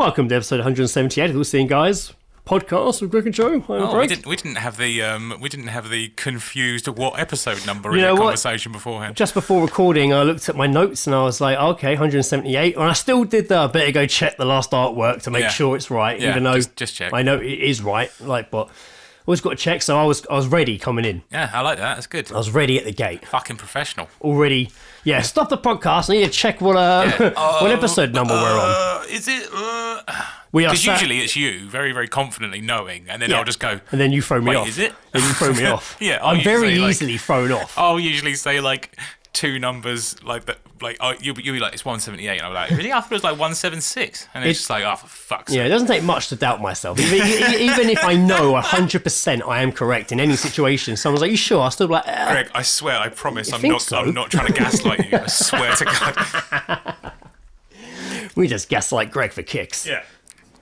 Welcome to episode 178 of the Seeing Guys podcast with Greg and Joe. We didn't have the confused what episode number in the conversation beforehand. Just before recording, I looked at my notes and I was like, okay, 178, and I still did the better go check the last artwork to make sure it's right, even though just check. I know it is right. But always got to check, so I was ready coming in. Yeah, I like that. That's good. I was ready at the gate. Fucking professional. Already. Yeah, stop the podcast. I need to check what episode number we're on. Is it? Because usually it's you very, very confidently knowing, and then I'll just go. And then you throw me off. Is it? And you throw me off. Yeah, I'm very easily thrown off. I'll usually say like two numbers like that. Like you'll be like, it's 178, and I'm like, really? I thought it was like 176, and it's just like, oh, for fuck's sake. Yeah, it doesn't take much to doubt myself. Even if I know 100% I am correct in any situation, someone's like, you sure? I'll still be like, Greg, I swear, I promise, I'm not trying to gaslight you. I swear to God. We just gaslight Greg for kicks. Yeah.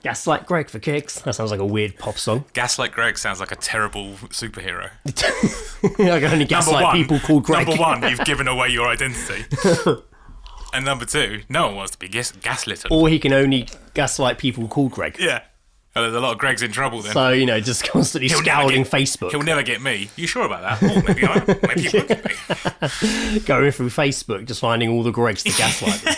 Gaslight Greg for kicks. That sounds like a weird pop song. Gaslight Greg sounds like a terrible superhero. I can only gaslight people called Greg. Number one, you've given away your identity. And number two, no one wants to be gaslit. Or he can only gaslight people called Greg. Yeah. Oh, there's a lot of Gregs in trouble then. So, just constantly scouring Facebook. He'll never get me. You sure about that? Oh, maybe I am. Maybe he will get me. Going through Facebook, just finding all the Gregs to gaslight them.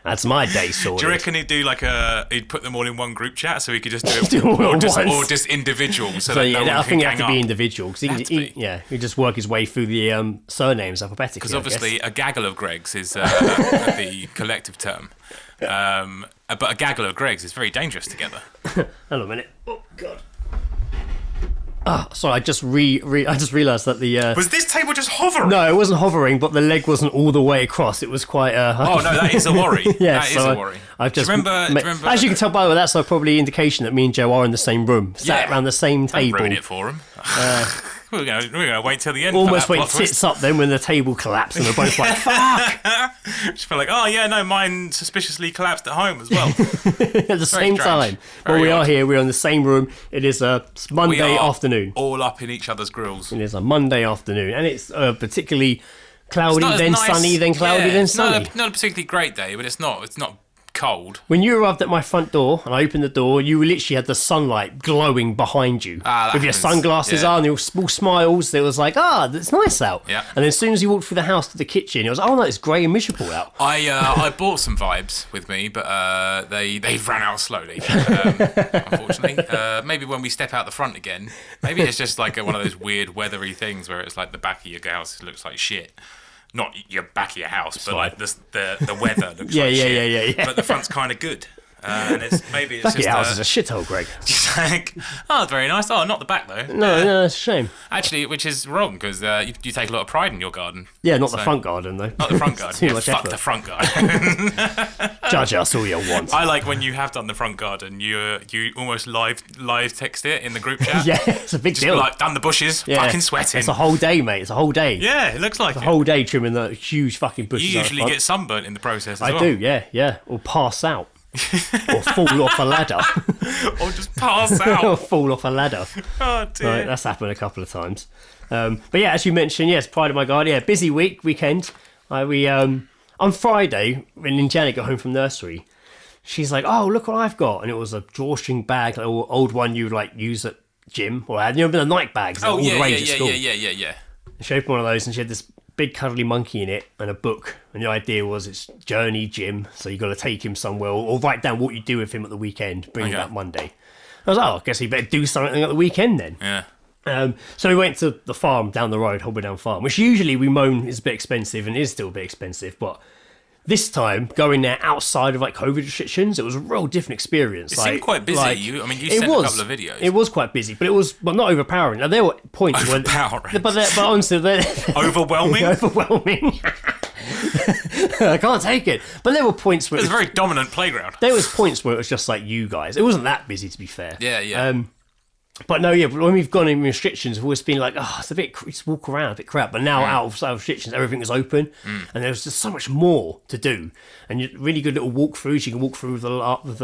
That's my day sorted. Do you reckon he'd put them all in one group chat so he could just do it, do or just individual so that no one I think it can have to be individual because he just work his way through the surnames alphabetically. Because obviously a gaggle of Gregs is the collective term, but a gaggle of Gregs is very dangerous together. Hold on a minute. Oh God. Sorry, I just realised that the... Was this table just hovering? No, it wasn't hovering, but the leg wasn't all the way across. It was quite... Oh, no, that is a worry. Yeah, that is a worry. I've just... Do you remember... As you can tell by the way, that's probably indication that me and Joe are in the same room, sat around the same table. Don't ruin it for him. We're going to wait till the end. Almost went tits up then when the table collapsed and we're both like, fuck! Just felt like, oh yeah, no, mine suspiciously collapsed at home as well. At the same time. Well, we are here, we're in the same room. It is a Monday afternoon. All up in each other's grills. It is a Monday afternoon and it's particularly cloudy, then sunny, then cloudy, then sunny. Not a particularly great day, but it's not cold. When you arrived at my front door and I opened the door, you literally had the sunlight glowing behind you with your sunglasses on, your small smiles. It was like, it's nice out. Yeah. And then as soon as you walked through the house to the kitchen, it was, oh no, it's grey and miserable out. I bought some vibes with me, but they ran out slowly, unfortunately. Maybe when we step out the front again, maybe it's just like one of those weird weathery things where it's like the back of your house looks like shit. Not your back of your house, but like the weather looks like shit. Yeah. But the front's kind of good. And it's back just your house is a shithole, Greg. Just like, it's very nice. Oh, not the back though. No, it's a shame. Actually, which is wrong because you take a lot of pride in your garden. Yeah, not the front garden though. Not the front garden. Too much fuck effort. The front garden. Judge us all you want. I like when you have done the front garden. You almost live text it in the group chat. Yeah, it's a big deal. Like done the bushes, fucking sweating. It's a whole day, mate. It's a whole day. Yeah, it looks like it's a whole day trimming the huge fucking bushes. You usually get sunburnt in the process. I do, yeah, or pass out. Or fall off a ladder. Or just pass out. Or fall off a ladder. Oh dear. Right, that's happened a couple of times. But yeah, as you mentioned, yes, Pride of my God. Yeah, busy weekend. On Friday, when Janet got home from nursery, she's like, "Oh, look what I've got!" And it was a drawstring bag, like an old one you would like use at gym, or had the night bags. Oh yeah. She opened one of those, and she had this big cuddly monkey in it and a book, and the idea was it's journey gym, so you got to take him somewhere or write down what you do with him at the weekend, bring him back Monday. I was like, I guess he better do something at the weekend then. Yeah. So we went to the farm down the road, Holby Down Farm, which usually we moan is a bit expensive and is still a bit expensive, but this time, going there outside of like COVID restrictions, it was a real different experience. It seemed quite busy. You sent a couple of videos. It was quite busy, but it was not overpowering. Now there were points overpowering. But honestly, overwhelming. Overwhelming. I can't take it. But there were points where it was a very dominant playground. There was points where it was just like you guys. It wasn't that busy, to be fair. Yeah. But no, yeah, but when we've gone in restrictions, we've always been like, oh, it's a bit, just walk around, a bit crap. But now out of restrictions, everything is open, and there's just so much more to do. And really good little walkthroughs. You can walk through with the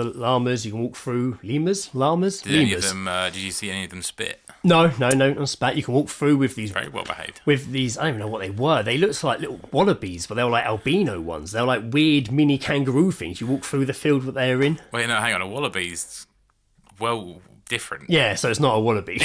llamas. You can walk through llamas. Did any of them? Did you see any of them spit? No, not spat. You can walk through with these Very well behaved. with these. I don't even know what they were. They looked like little wallabies, but they were like albino ones. They were like weird mini kangaroo things. You walk through the field that they're in. Wait, no, hang on. A wallaby's different. Yeah, so it's not a wallaby.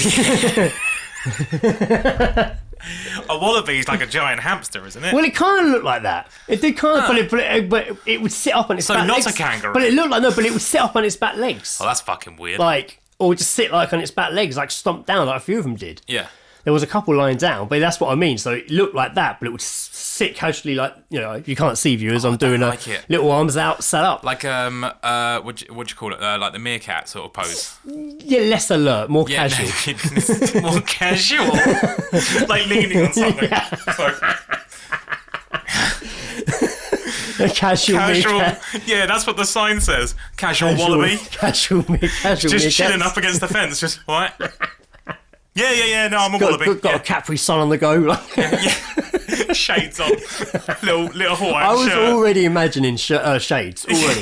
A wallaby's like a giant hamster, isn't it? Well, it kind of looked like that. It did kind of, but it would sit up on its back legs. So not a kangaroo. But it looked like, no, but it would sit up on its back legs. Oh, that's fucking weird. Like, or just sit like on its back legs, like stomp down, like a few of them did. Yeah. There was a couple lying down, but that's what I mean. So it looked like that, but it would sit casually, like, you know, you can't see viewers. I'm doing like a little arms out, set up. Like what'd you call it? Like the meerkat sort of pose. Yeah, less alert, more casual. No, more casual. Like leaning on something. A casual meerkat. Yeah, that's what the sign says. Casual wallaby. Casual just meerkat. chilling up against the fence, just what? Yeah. No, I'm a wallaby. Got a Capri Sun on the go. Yeah. Shades on, little Hawaiian I was shirt. already imagining shades already.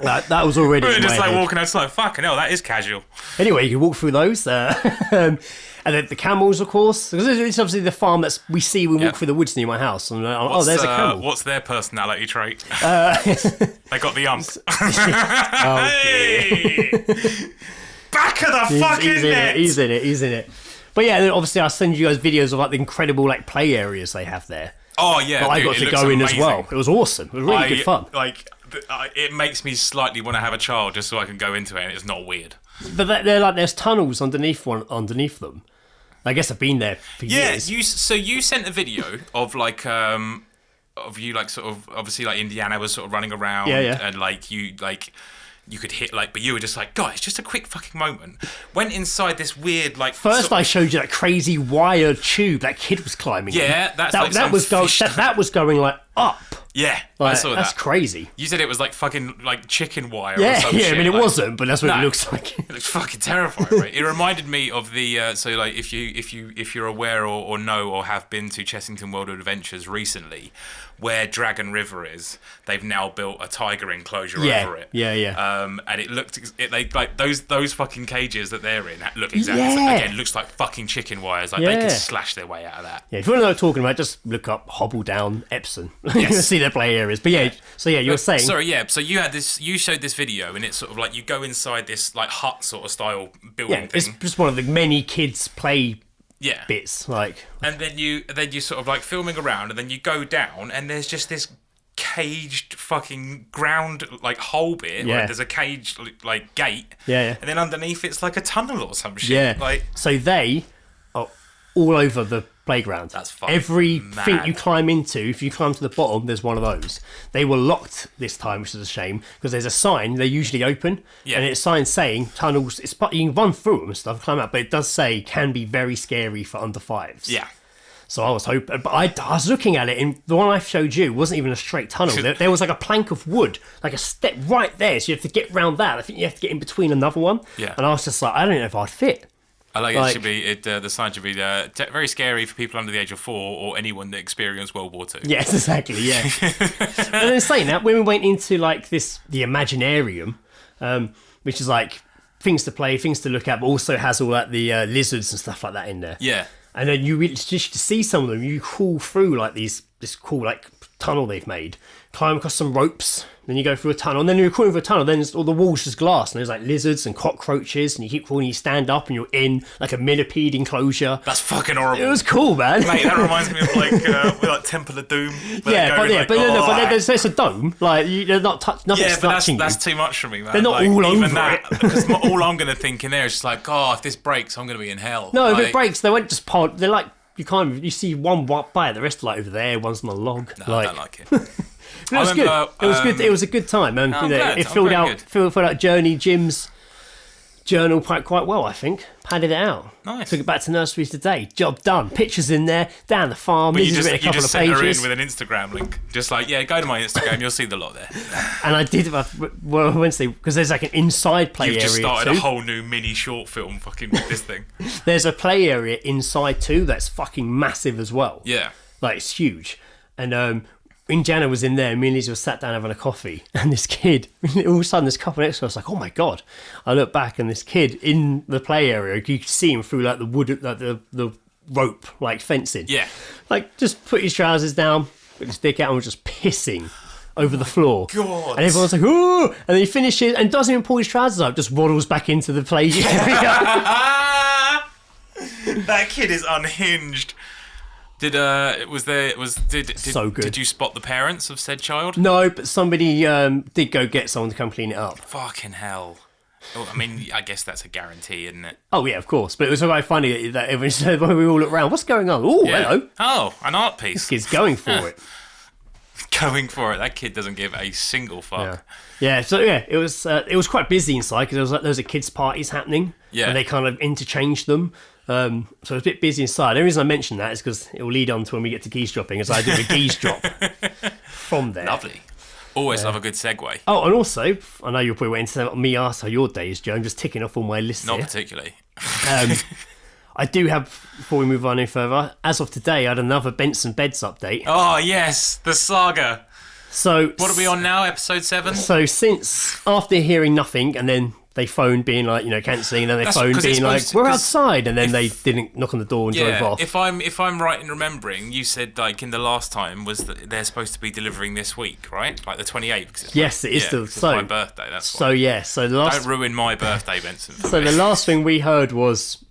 that was already. We were in just my like head. walking outside. Fucking hell, that is casual. Anyway, you can walk through those, and then the camels, of course, because it's obviously the farm that we see when we walk through the woods near my house. And there's a camel. What's their personality trait? They got the ump. Hey! Back of the fucking net. He's in it. But yeah, then obviously I'll send you guys videos of like the incredible like play areas they have there. Oh yeah, But I got to go in as well. It was awesome. It was really good fun. It makes me slightly want to have a child just so I can go into it and it's not weird. But they're like there's tunnels underneath them. I guess I've been there for years. So you sent a video of like of you like sort of obviously like Indiana was sort of running around and like you could hit like, but you were just like, guys, just a quick fucking moment. Went inside this weird like. First, I showed you that crazy wire tube that kid was climbing. Yeah, in. that's that was going like up. Yeah, like, I saw that. That's crazy. You said it was like fucking like chicken wire. Yeah, or some shit. I mean it like, wasn't, but that's what it looks like. It looks fucking terrifying, right? It reminded me of the so like if you're aware or know or have been to Chessington World of Adventures recently, where Dragon River is, they've now built a tiger enclosure over it. Yeah. And it looked like those fucking cages that they're in look exactly again looks like fucking chicken wires. Like they could slash their way out of that. Yeah, if you want to know what I'm talking about, just look up Hobble Down Epsom. Yes. You'll see their play areas. But you were saying. Sorry, yeah. So you showed this video, and it's sort of like you go inside this like hut sort of style building thing. It's just one of the many kids play bits, like. And then you sort of like filming around, and then you go down, and there's just this caged fucking ground like hole bit. Yeah. Like there's a cage like gate. Yeah. And then underneath it's like a tunnel or some shit. Yeah. Like so they are all over the playground. That's fucking everything mad. you climb into. If you climb to the bottom, there's one of those. They were locked this time, which is a shame because there's a sign. They're usually open, and it's a sign saying tunnels. You can run through them and stuff, climb out, but it does say can be very scary for under fives. Yeah. So I was hoping, but I was looking at it, and the one I showed you wasn't even a straight tunnel. There was like a plank of wood, like a step right there. So you have to get round that. I think you have to get in between another one. Yeah. And I was just like, I don't know if I'd fit. I like it should be the sign should be very scary for people under the age of 4 or anyone that experienced World War II. Yes, exactly. Yeah. And then saying that, when we went into like the Imaginarium, which is like things to play, things to look at, but also has all like the lizards and stuff like that in there. Yeah. And then you really, just to see some of them, you crawl through like this cool like tunnel they've made, climb across some ropes, then you go through a tunnel, and then you're crawling through a tunnel, then all the walls just glass, and there's like lizards and cockroaches, and you keep crawling, you stand up, and you're in like a millipede enclosure. That's fucking horrible. It was cool, man. Mate, that reminds me of like Temple of Doom. But there's a dome, like they're not touching. Nothing's touching you. That's too much for me, man. They're not like, all even over that, it. Because all I'm gonna think in there is just like, oh, if this breaks, I'm gonna be in hell. No, like, if it breaks, they won't just pod. They're like you see one walk by, the rest are like over there, one's on a log. No, I don't like it. It was good. It was good. It was a good time, and it filled out Journey Jim's journal quite well, I think. Padded it out. Nice. Took it back to nursery today. Job done. Pictures in there. Down the farm. But This has written a couple of sent her in pages. with an Instagram link. Just like, yeah, go to my Instagram. You'll see the lot there. And I did Wednesday because there's like an inside play You've area just started too. a whole new mini short film fucking with this thing. There's a play area inside too that's fucking massive as well. Yeah. Like it's huge. And when Jana was in there, me and Lizzie were sat down having a coffee, and this kid, all of a sudden, this couple next to us, like, oh my god! I look back, and this kid in the play area, you could see him through like the wood, like the rope, like fencing. Yeah. Like just put his trousers down, put his dick out, and was just pissing over the floor. God. And everyone's like, ooh! And then he finishes and doesn't even pull his trousers up, just waddles back into the play area. That kid is unhinged. So good. Did you spot the parents of said child? No, but somebody did go get someone to come clean it up. Fucking hell. Oh, I mean, I guess that's a guarantee, isn't it? Oh yeah, of course. But it was quite funny that everyone said when we all looked around, what's going on? Oh, Yeah. hello. Oh, an art This piece. kid's going for it. Going for it. That kid doesn't give a single fuck. Yeah. So yeah, it was quite busy inside because there was a kids' parties happening. Yeah. And they kind of interchanged them. So it was a bit busy inside. The reason I mention that is because it will lead on to when we get to Geezedropping, as I do a geese drop from there. Lovely. Always love a good segue. Oh, and also, I know you're probably waiting to let me ask how your day is, Joe. I'm just ticking off all my lists Not here. particularly. I do have, before we move on any further, as of today, I had another Benson Beds update. Oh, yes. The saga. So What are we on now? Episode 7? So since after hearing nothing, and then they phoned being like, cancelling, and then they That's phoned 'cause it's being like, supposed to- we're 'cause outside, and then they didn't knock on the door and drove off. if I'm right in remembering, you said like in the last time was that they're supposed to be delivering this week, right? Like the 28th. Yes, it is still it's so. my birthday. That's So why. yeah, so the last Don't ruin my birthday, Benson. For so me. the last thing we heard was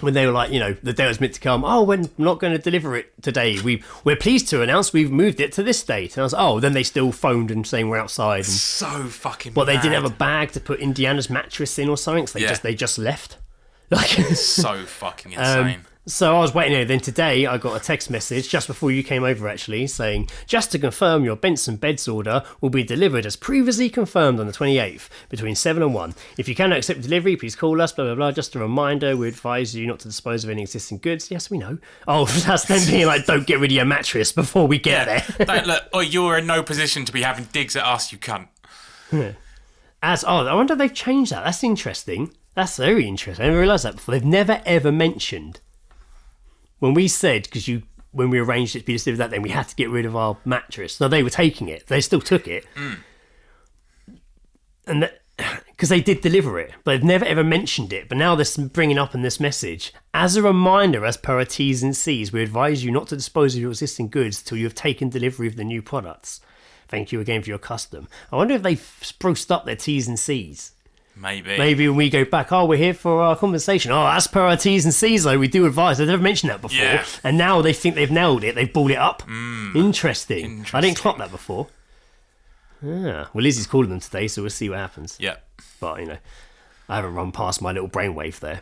when they were like, the day was meant to come. Oh, we're not going to deliver it today. We're pleased to announce we've moved it to this date. And I was like, oh, then they still phoned and saying we're outside. And, So fucking. well, they mad. didn't have a bag to put Indiana's mattress in or something. So they just left. Like. So fucking insane. So I was waiting there. Then today I got a text message just before you came over actually saying, just to confirm your Benson Beds order will be delivered as previously confirmed on the 28th between 7 and 1. If you cannot accept delivery, please call us, blah, blah, blah. Just a reminder, we advise you not to dispose of any existing goods. Yes, we know. Oh, that's them being like, don't get rid of your mattress before we get there. Don't look. Oh, you're in no position to be having digs at us, you cunt. I wonder if they've changed that. That's interesting. That's very interesting. I never realised that before. They've never ever mentioned. When we said, when we arranged it to be delivered that day, we had to get rid of our mattress. No, they were taking it. They still took it. And because they did deliver it, but they've never ever mentioned it. But now they're bringing up in this message, as a reminder, as per our T's and C's, we advise you not to dispose of your existing goods till you have taken delivery of the new products. Thank you again for your custom. I wonder if they've spruced up their T's and C's. Maybe when we go back, we're here for our compensation. Oh, as per our T's and C's, though, we do advise. They've never mentioned that before. Yeah. And now they think they've nailed it. They've balled it up. Interesting. I didn't clock that before. Well, Lizzie's calling them today, so we'll see what happens. Yeah. But, I haven't run past my little brainwave there.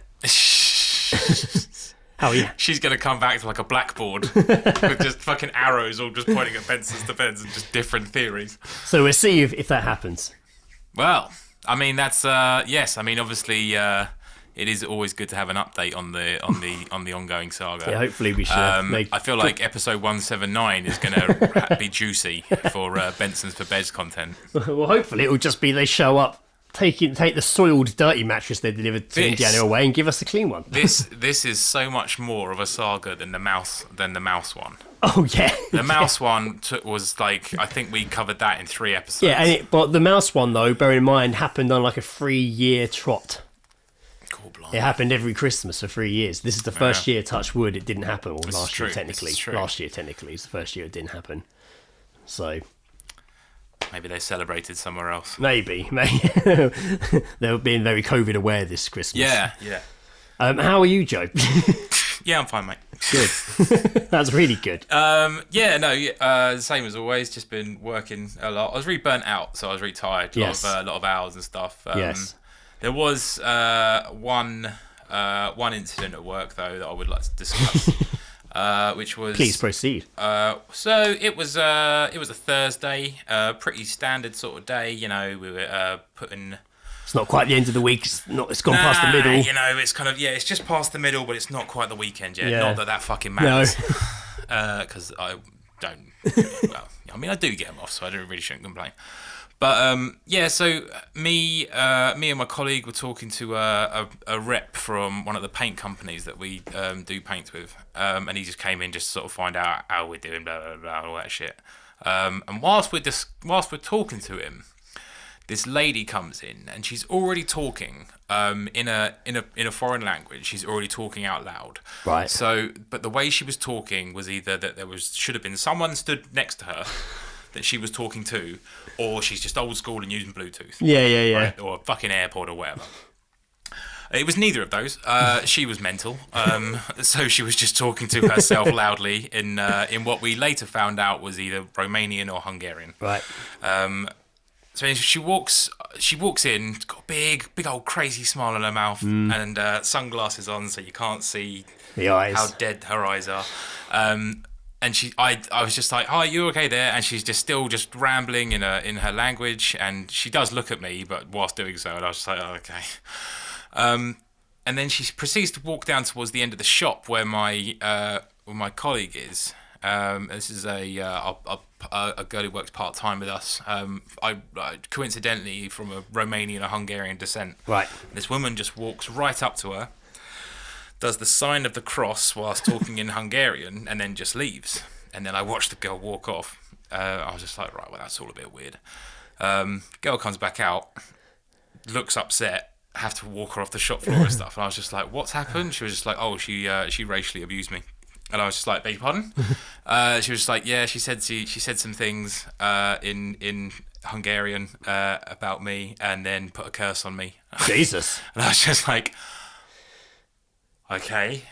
How are you? She's going to come back to like a blackboard with just fucking arrows all just pointing at Benson's defense and just different theories. So we'll see if that happens. Well, I mean, that's, yes. I mean, obviously, it is always good to have an update on the ongoing saga. Yeah, hopefully we should I feel like episode 179 is going to be juicy for Benson's for Beds content. Well, hopefully it'll just be they show up, take the soiled, dirty mattress they delivered to Indiana away and give us a clean one. This is so much more of a saga than the mouse one. Oh yeah, The mouse one was like, I think we covered that in 3 episodes. Yeah, but the mouse one though, bear in mind, happened on like a 3-year trot. Cool, It happened every Christmas for 3 years. This is the first year, touch wood, it didn't happen. Or last year technically. Last year technically is the first year it didn't happen. So maybe they celebrated somewhere else. maybe they're being very COVID aware this Christmas. Yeah. How are you, Joe? Yeah, I'm fine, mate. Good. That's really good. Same as always. Just been working a lot. I was really burnt out, so I was really tired. A lot of hours and stuff. Yes. There was one incident at work though that I would like to discuss, which was. Please proceed. So it was a Thursday, pretty standard sort of day. We were putting It's not quite the end of the week. It's gone past the middle. You know, it's kind of it's just past the middle, but it's not quite the weekend yet. Yeah. Not that fucking matters. Because I don't. Well, I mean, I do get them off, so I really shouldn't complain. But so me and my colleague were talking to a rep from one of the paint companies that we do paints with, and he just came in just to sort of find out how we're doing, blah blah blah, all that shit. And whilst we're talking to him, this lady comes in and she's already talking in a foreign language. She's already talking out loud. Right. So, but the way she was talking was either that should have been someone stood next to her that she was talking to, or she's just old school and using Bluetooth. Yeah. Right? Or a fucking AirPod or whatever. It was neither of those. She was mental, so she was just talking to herself loudly in what we later found out was either Romanian or Hungarian. Right. So she walks in, got a big old crazy smile on her mouth, and sunglasses on, so you can't see the eyes. How dead her eyes are. And I was just like, "Hi, you okay there?" And she's just still just rambling in her language, and she does look at me, but whilst doing so, and I was just like, "Oh, okay." And then she proceeds to walk down towards the end of the shop where my colleague is. This is a girl who works part time with us. I coincidentally from a Romanian or Hungarian descent. Right. This woman just walks right up to her, does the sign of the cross whilst talking in Hungarian, and then just leaves. And then I watched the girl walk off. I was just like, right, well, that's all a bit weird. Girl comes back out, looks upset. Have to walk her off the shop floor and stuff. And I was just like, what's happened? She was just like, oh, she racially abused me. And I was just like, beg your pardon? She was just like, yeah, she said some things in Hungarian about me, and then put a curse on me. Jesus. And I was just like, okay,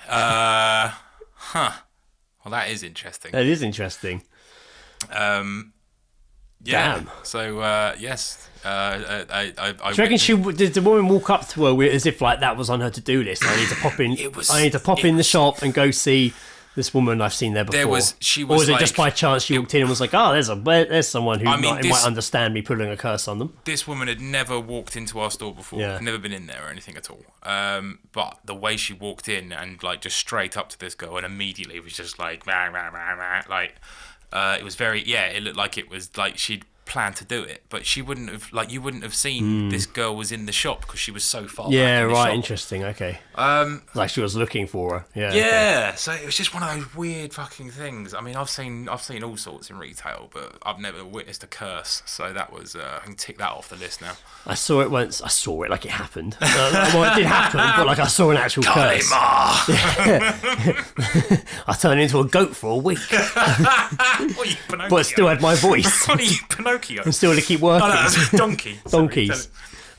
Well, that is interesting. That is interesting. Yeah. Damn. So yes, I Do you reckon did the woman walk up to her as if like that was on her to-do list? I need to pop in. I need to pop in the shop and go see this woman I've seen there before. Or was it like, just by chance she walked in and was like, oh, there's someone who might understand me putting a curse on them. This woman had never walked into our store before. Yeah. Never been in there or anything at all. But the way she walked in and like just straight up to this girl and immediately was just like, rah, rah, rah, rah, like. It was it looked like it was like she'd planned to do it, but you wouldn't have seen this girl was in the shop because she was so far back in the shop. Interesting, okay. Like she was looking for her. Yeah. Yeah, okay. So it was just one of those weird fucking things. I mean, I've seen all sorts in retail, but I've never witnessed a curse, so that was I can tick that off the list now. I saw it once. I saw it like it happened. Well, it did happen, but like I saw an actual curse. I turned into a goat for a week. What are you, Pinocchio? But I still had my voice. What are you, Pinocchio? And still to keep working. Oh, no, that's a donkey. Donkeys.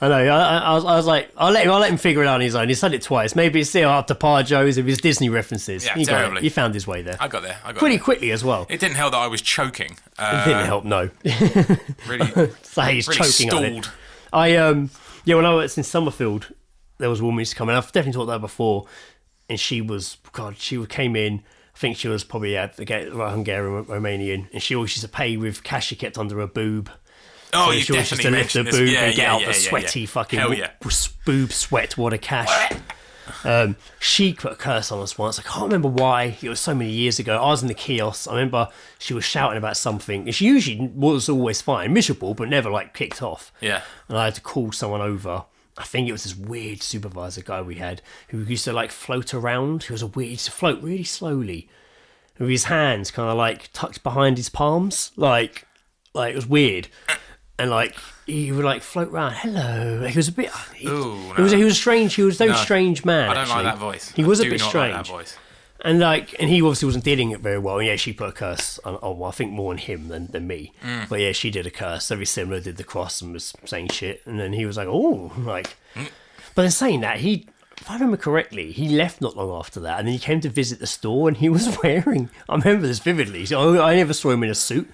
I know. I was like, I'll let him figure it out on his own. He's done it twice. Maybe it's still up to par Joe's of his Disney references. Yeah, he terribly. He found his way there. I got there. Pretty quickly as well. It didn't help that I was choking. It didn't help. No. Really. So he's really choking stalled. on it. When I was in Summerfield, there was a woman who used to come in. I've definitely talked about that before, and she came in. I think she was probably Hungarian, Romanian, and she always used to pay with cash she kept under her boob. Oh, so you definitely mentioned this. Boob and get out the sweaty fucking boob sweat water cash. She put a curse on us once. I can't remember why. It was so many years ago. I was in the kiosk. I remember she was shouting about something. And she usually was always fine, miserable, but never like kicked off. Yeah. And I had to call someone over. I think it was this weird supervisor guy we had who used to like float around. He used to float really slowly with his hands kind of like tucked behind his palms. Like it was weird. And like he would like float around. Hello. He was a bit. He was strange. He was a very strange man. I don't actually. like that voice. He was a bit not strange. Like that voice. And he obviously wasn't dealing it very well. And yeah, she put a curse on. Oh, well, I think more on him than me. But yeah, she did a curse. Very similar. Did the cross and was saying shit. And then he was like, oh, like. But in saying that, if I remember correctly, he left not long after that, and then he came to visit the store, and he was wearing. I remember this vividly. So I never saw him in a suit,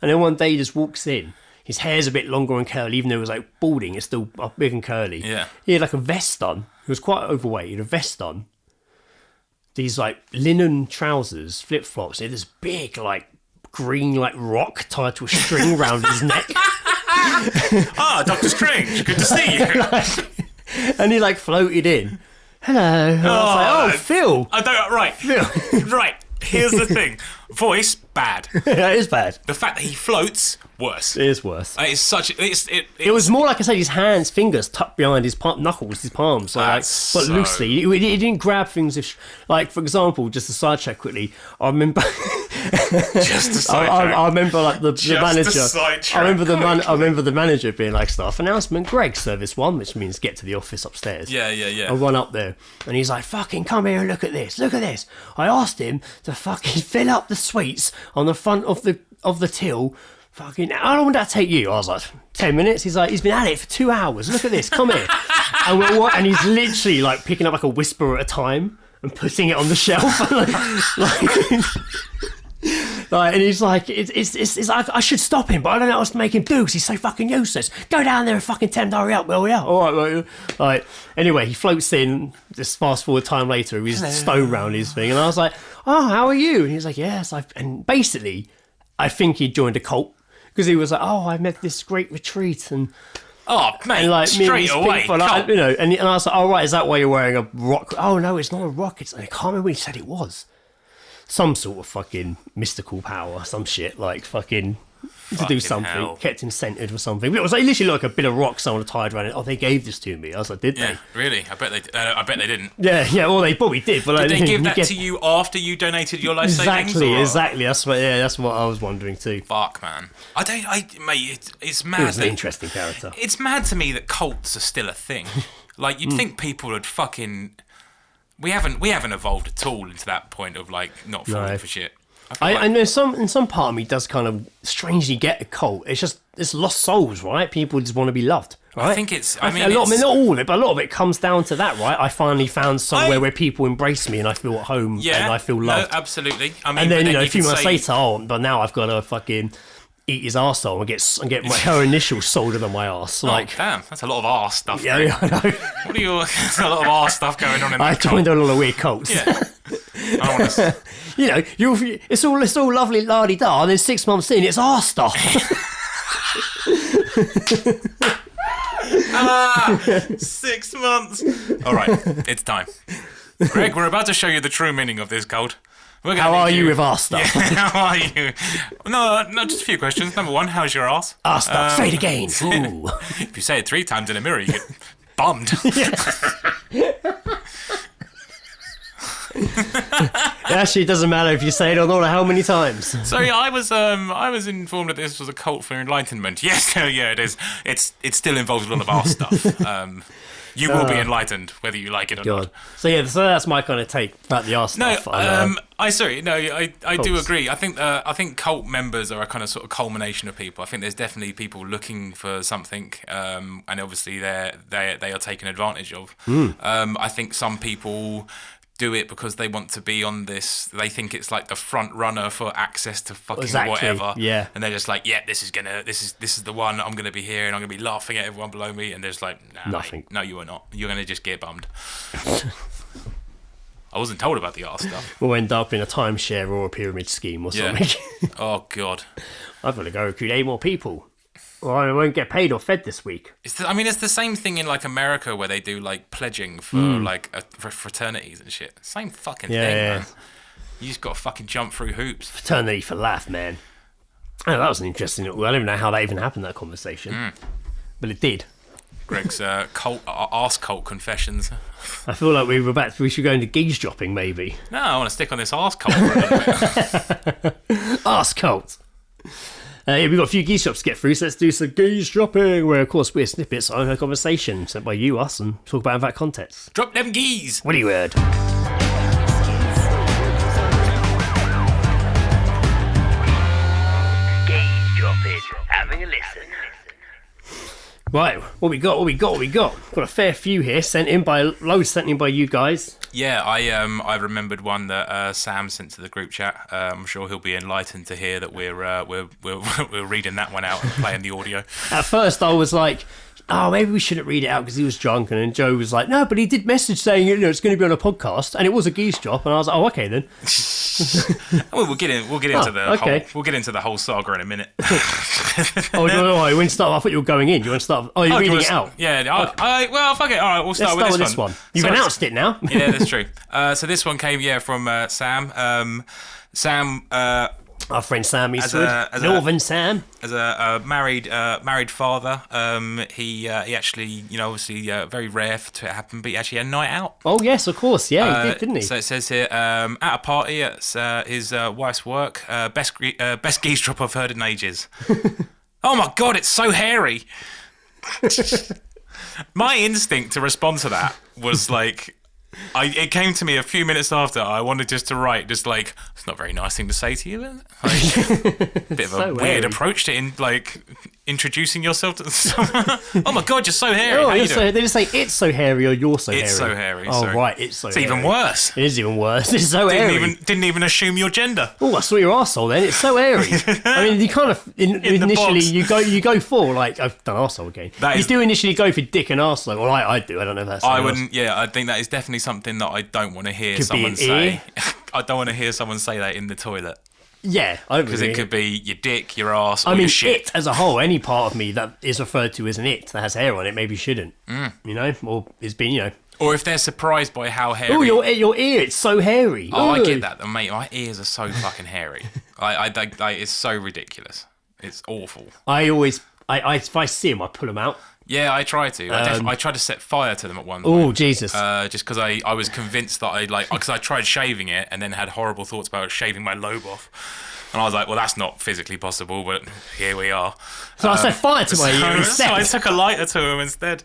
and then one day he just walks in. His hair's a bit longer and curly, even though it was like balding. It's still big and curly. Yeah. He had like a vest on. He was quite overweight. He had a vest on. These like linen trousers, flip flops. He had this big like green like rock tied to a string around his neck. Dr. Strange, good to see you. And he like floated in. Hello. And I was like, Phil. Right. Phil. Right. Here's the thing. Voice, bad. Yeah, it is bad. The fact that he floats, worse. It is worse. It's such. It was more like I said, his fingers tucked behind his knuckles, his palms, but loosely. He didn't grab things. Like for example, just a sidetrack quickly. I remember. Just a sidetrack. I remember like the manager. I remember the manager being like, "Staff announcement, Greg, service 1," which means get to the office upstairs. Yeah. I run up there, and he's like, "Fucking come here and look at this. Look at this." I asked him to fucking fill up the sweets on the front of the till. Fucking, how long would that take you? I was like, 10 minutes. He's like, he's been at it for 2 hours. Look at this. Come here. And he's literally like picking up like a whisper at a time and putting it on the shelf. And he's like, it's like, I should stop him, but I don't know what else to make him do because he's so fucking useless. Go down there and fucking tell him to hurry up. Well, yeah, all right. Right. Anyway, he floats in. Just fast forward time later, he's stone round his thing, and I was like, "Oh, how are you?" And he's like, "Yes." And basically, I think he joined a cult because he was like, "Oh, I met this great retreat and." Oh, mate, like, straight away. People, like, you know, and I was like, "Oh, right, is that why you're wearing a rock?" Oh no, it's not a rock. I can't remember what he said it was. Some sort of fucking mystical power, some shit, like fucking to do something, hell. kept him centered or something. But it was like literally like a bit of rock someone tied around it. Oh, they gave this to me. I was like, did Yeah, they? really? I bet they didn't. Yeah. Well, they probably did. But Did they give that to you after you donated your life savings? Exactly. That's what I was wondering too. Fuck, man. Mate, it's mad. He was an interesting character. It's mad to me that cults are still a thing. Like you'd think people would fucking. We haven't evolved at all into that point of like not falling for shit. I know some part of me does kind of strangely get a cult. It's lost souls, right? People just want to be loved, right? I think it's. Not all of it, but a lot of it comes down to that, right? I finally found somewhere where people embrace me and I feel at home and I feel loved. No, absolutely. I mean, and then a you few can months say, later, but now I've got to fucking eat his arsehole and get her initials soldered on my arse. Like, damn, that's a lot of arse stuff. Yeah, I know. What are you? There's a lot of arse stuff going on in that I joined a lot of weird cults. Yeah. I want to. You know, it's all lovely la-di-da, and then 6 months in, it's arse stuff. 6 months. All right, it's time. Greg, we're about to show you the true meaning of this cult. How are you with arse stuff? Yeah, how are you? No, just a few questions. Number one, how's your arse? Arse stuff. Say it again. Ooh. If you say it 3 times in a mirror, you get bummed. It actually doesn't matter if you say it or not how many times. So yeah, I was informed that this was a cult for enlightenment. Yes, yeah, it is. It's still involves a lot of arse stuff. You will be enlightened whether you like it or not. So that's my kind of take about the arse stuff. I do agree. I think cult members are a kind of sort of culmination of people. I think there's definitely people looking for something, and obviously they are taken advantage of. I think some people do it because they want to be on this. They think it's like the front runner for access to fucking whatever. Yeah. And they're just like, yeah, this is the one. I'm gonna be here and I'm gonna be laughing at everyone below me. And there's like, nah, nothing. Mate, no, you are not. You're gonna just get bummed. I wasn't told about the arse stuff. We'll end up in a timeshare or a pyramid scheme or something. Oh god. I've got to go recruit 8 more people, or I won't get paid or fed this week. It's the same thing in like America where they do like pledging for for fraternities and shit. Same fucking thing, man. You just got to fucking jump through hoops. Fraternity for life, man. Oh, that was an interesting. I don't even know how that even happened, that conversation, but it did. Greg's arse cult confessions. I feel like we should go into Geezedropping, maybe. No, I want to stick on this arse cult for a little bit. Arse cult. We've got a few geese drops to get through, so let's do some Geezedropping, where of course we're snippets of a conversation sent by you, us, and talk about in that context. Drop them geese! What do you heard? Geezedropping, having a listen. Right, what we got? Got a fair few here, sent in by you guys. Yeah, I remembered one that Sam sent to the group chat. I'm sure he'll be enlightened to hear that we're reading that one out and playing the audio. At first, I was like, oh, maybe we shouldn't read it out because he was drunk. And then Joe was like, no, but he did message saying, it's going to be on a podcast, and it was a geese drop. And I was like, oh, okay then. Well, we'll get into we'll get into the whole saga in a minute. Oh, no, you want to start? I thought you were going in. You want to start? Oh, you're reading it out. Yeah. Well, fuck it. All right, we'll start with this one. You've announced it now. Yeah, that's true. So this one came from Sam. Sam. Our friend Sam Eastwood, Northern Sam. As a married father, he actually, obviously very rare for it to happen, but he actually had a night out. Oh yes, of course, yeah, he did, didn't he? So it says here, at a party at his wife's work, best geese drop I've heard in ages. Oh my god, it's so hairy. My instinct to respond to that was like. It came to me a few minutes after. I wanted just to write, it's not a very nice thing to say to you. Like, bit of a weird approach to introducing yourself to someone. Oh my god, you're so hairy. How you doing? They just say it's so hairy or you're so hairy. It's so hairy. Oh right, it's so hairy. It's even worse. It is even worse. It's so hairy. Didn't even assume your gender. Oh, I saw your arsehole then. It's so hairy. I mean, you kind of initially you go for I've done arsehole again. You do initially go for dick and arsehole. Well, I do. I don't know if that's. I wouldn't. Yeah, I think that is definitely something that I don't want to hear someone say. I don't want to hear someone say that in the toilet. Yeah, because it could be your dick, your arse, or your shit. It as a whole, any part of me that is referred to as an it that has hair on it, maybe shouldn't. Or is being, Or if they're surprised by how hairy. Oh, your ear, it's so hairy. Oh, I get that, mate. My ears are so fucking hairy. It's so ridiculous. It's awful. If I see them, I pull them out. Yeah, I try to. I tried to set fire to them at one point. Oh, Jesus. Just because I was convinced that because I tried shaving it and then had horrible thoughts about shaving my lobe off. And I was like, well, that's not physically possible, but here we are. So I set fire to my ear instead. So I took a lighter to him instead.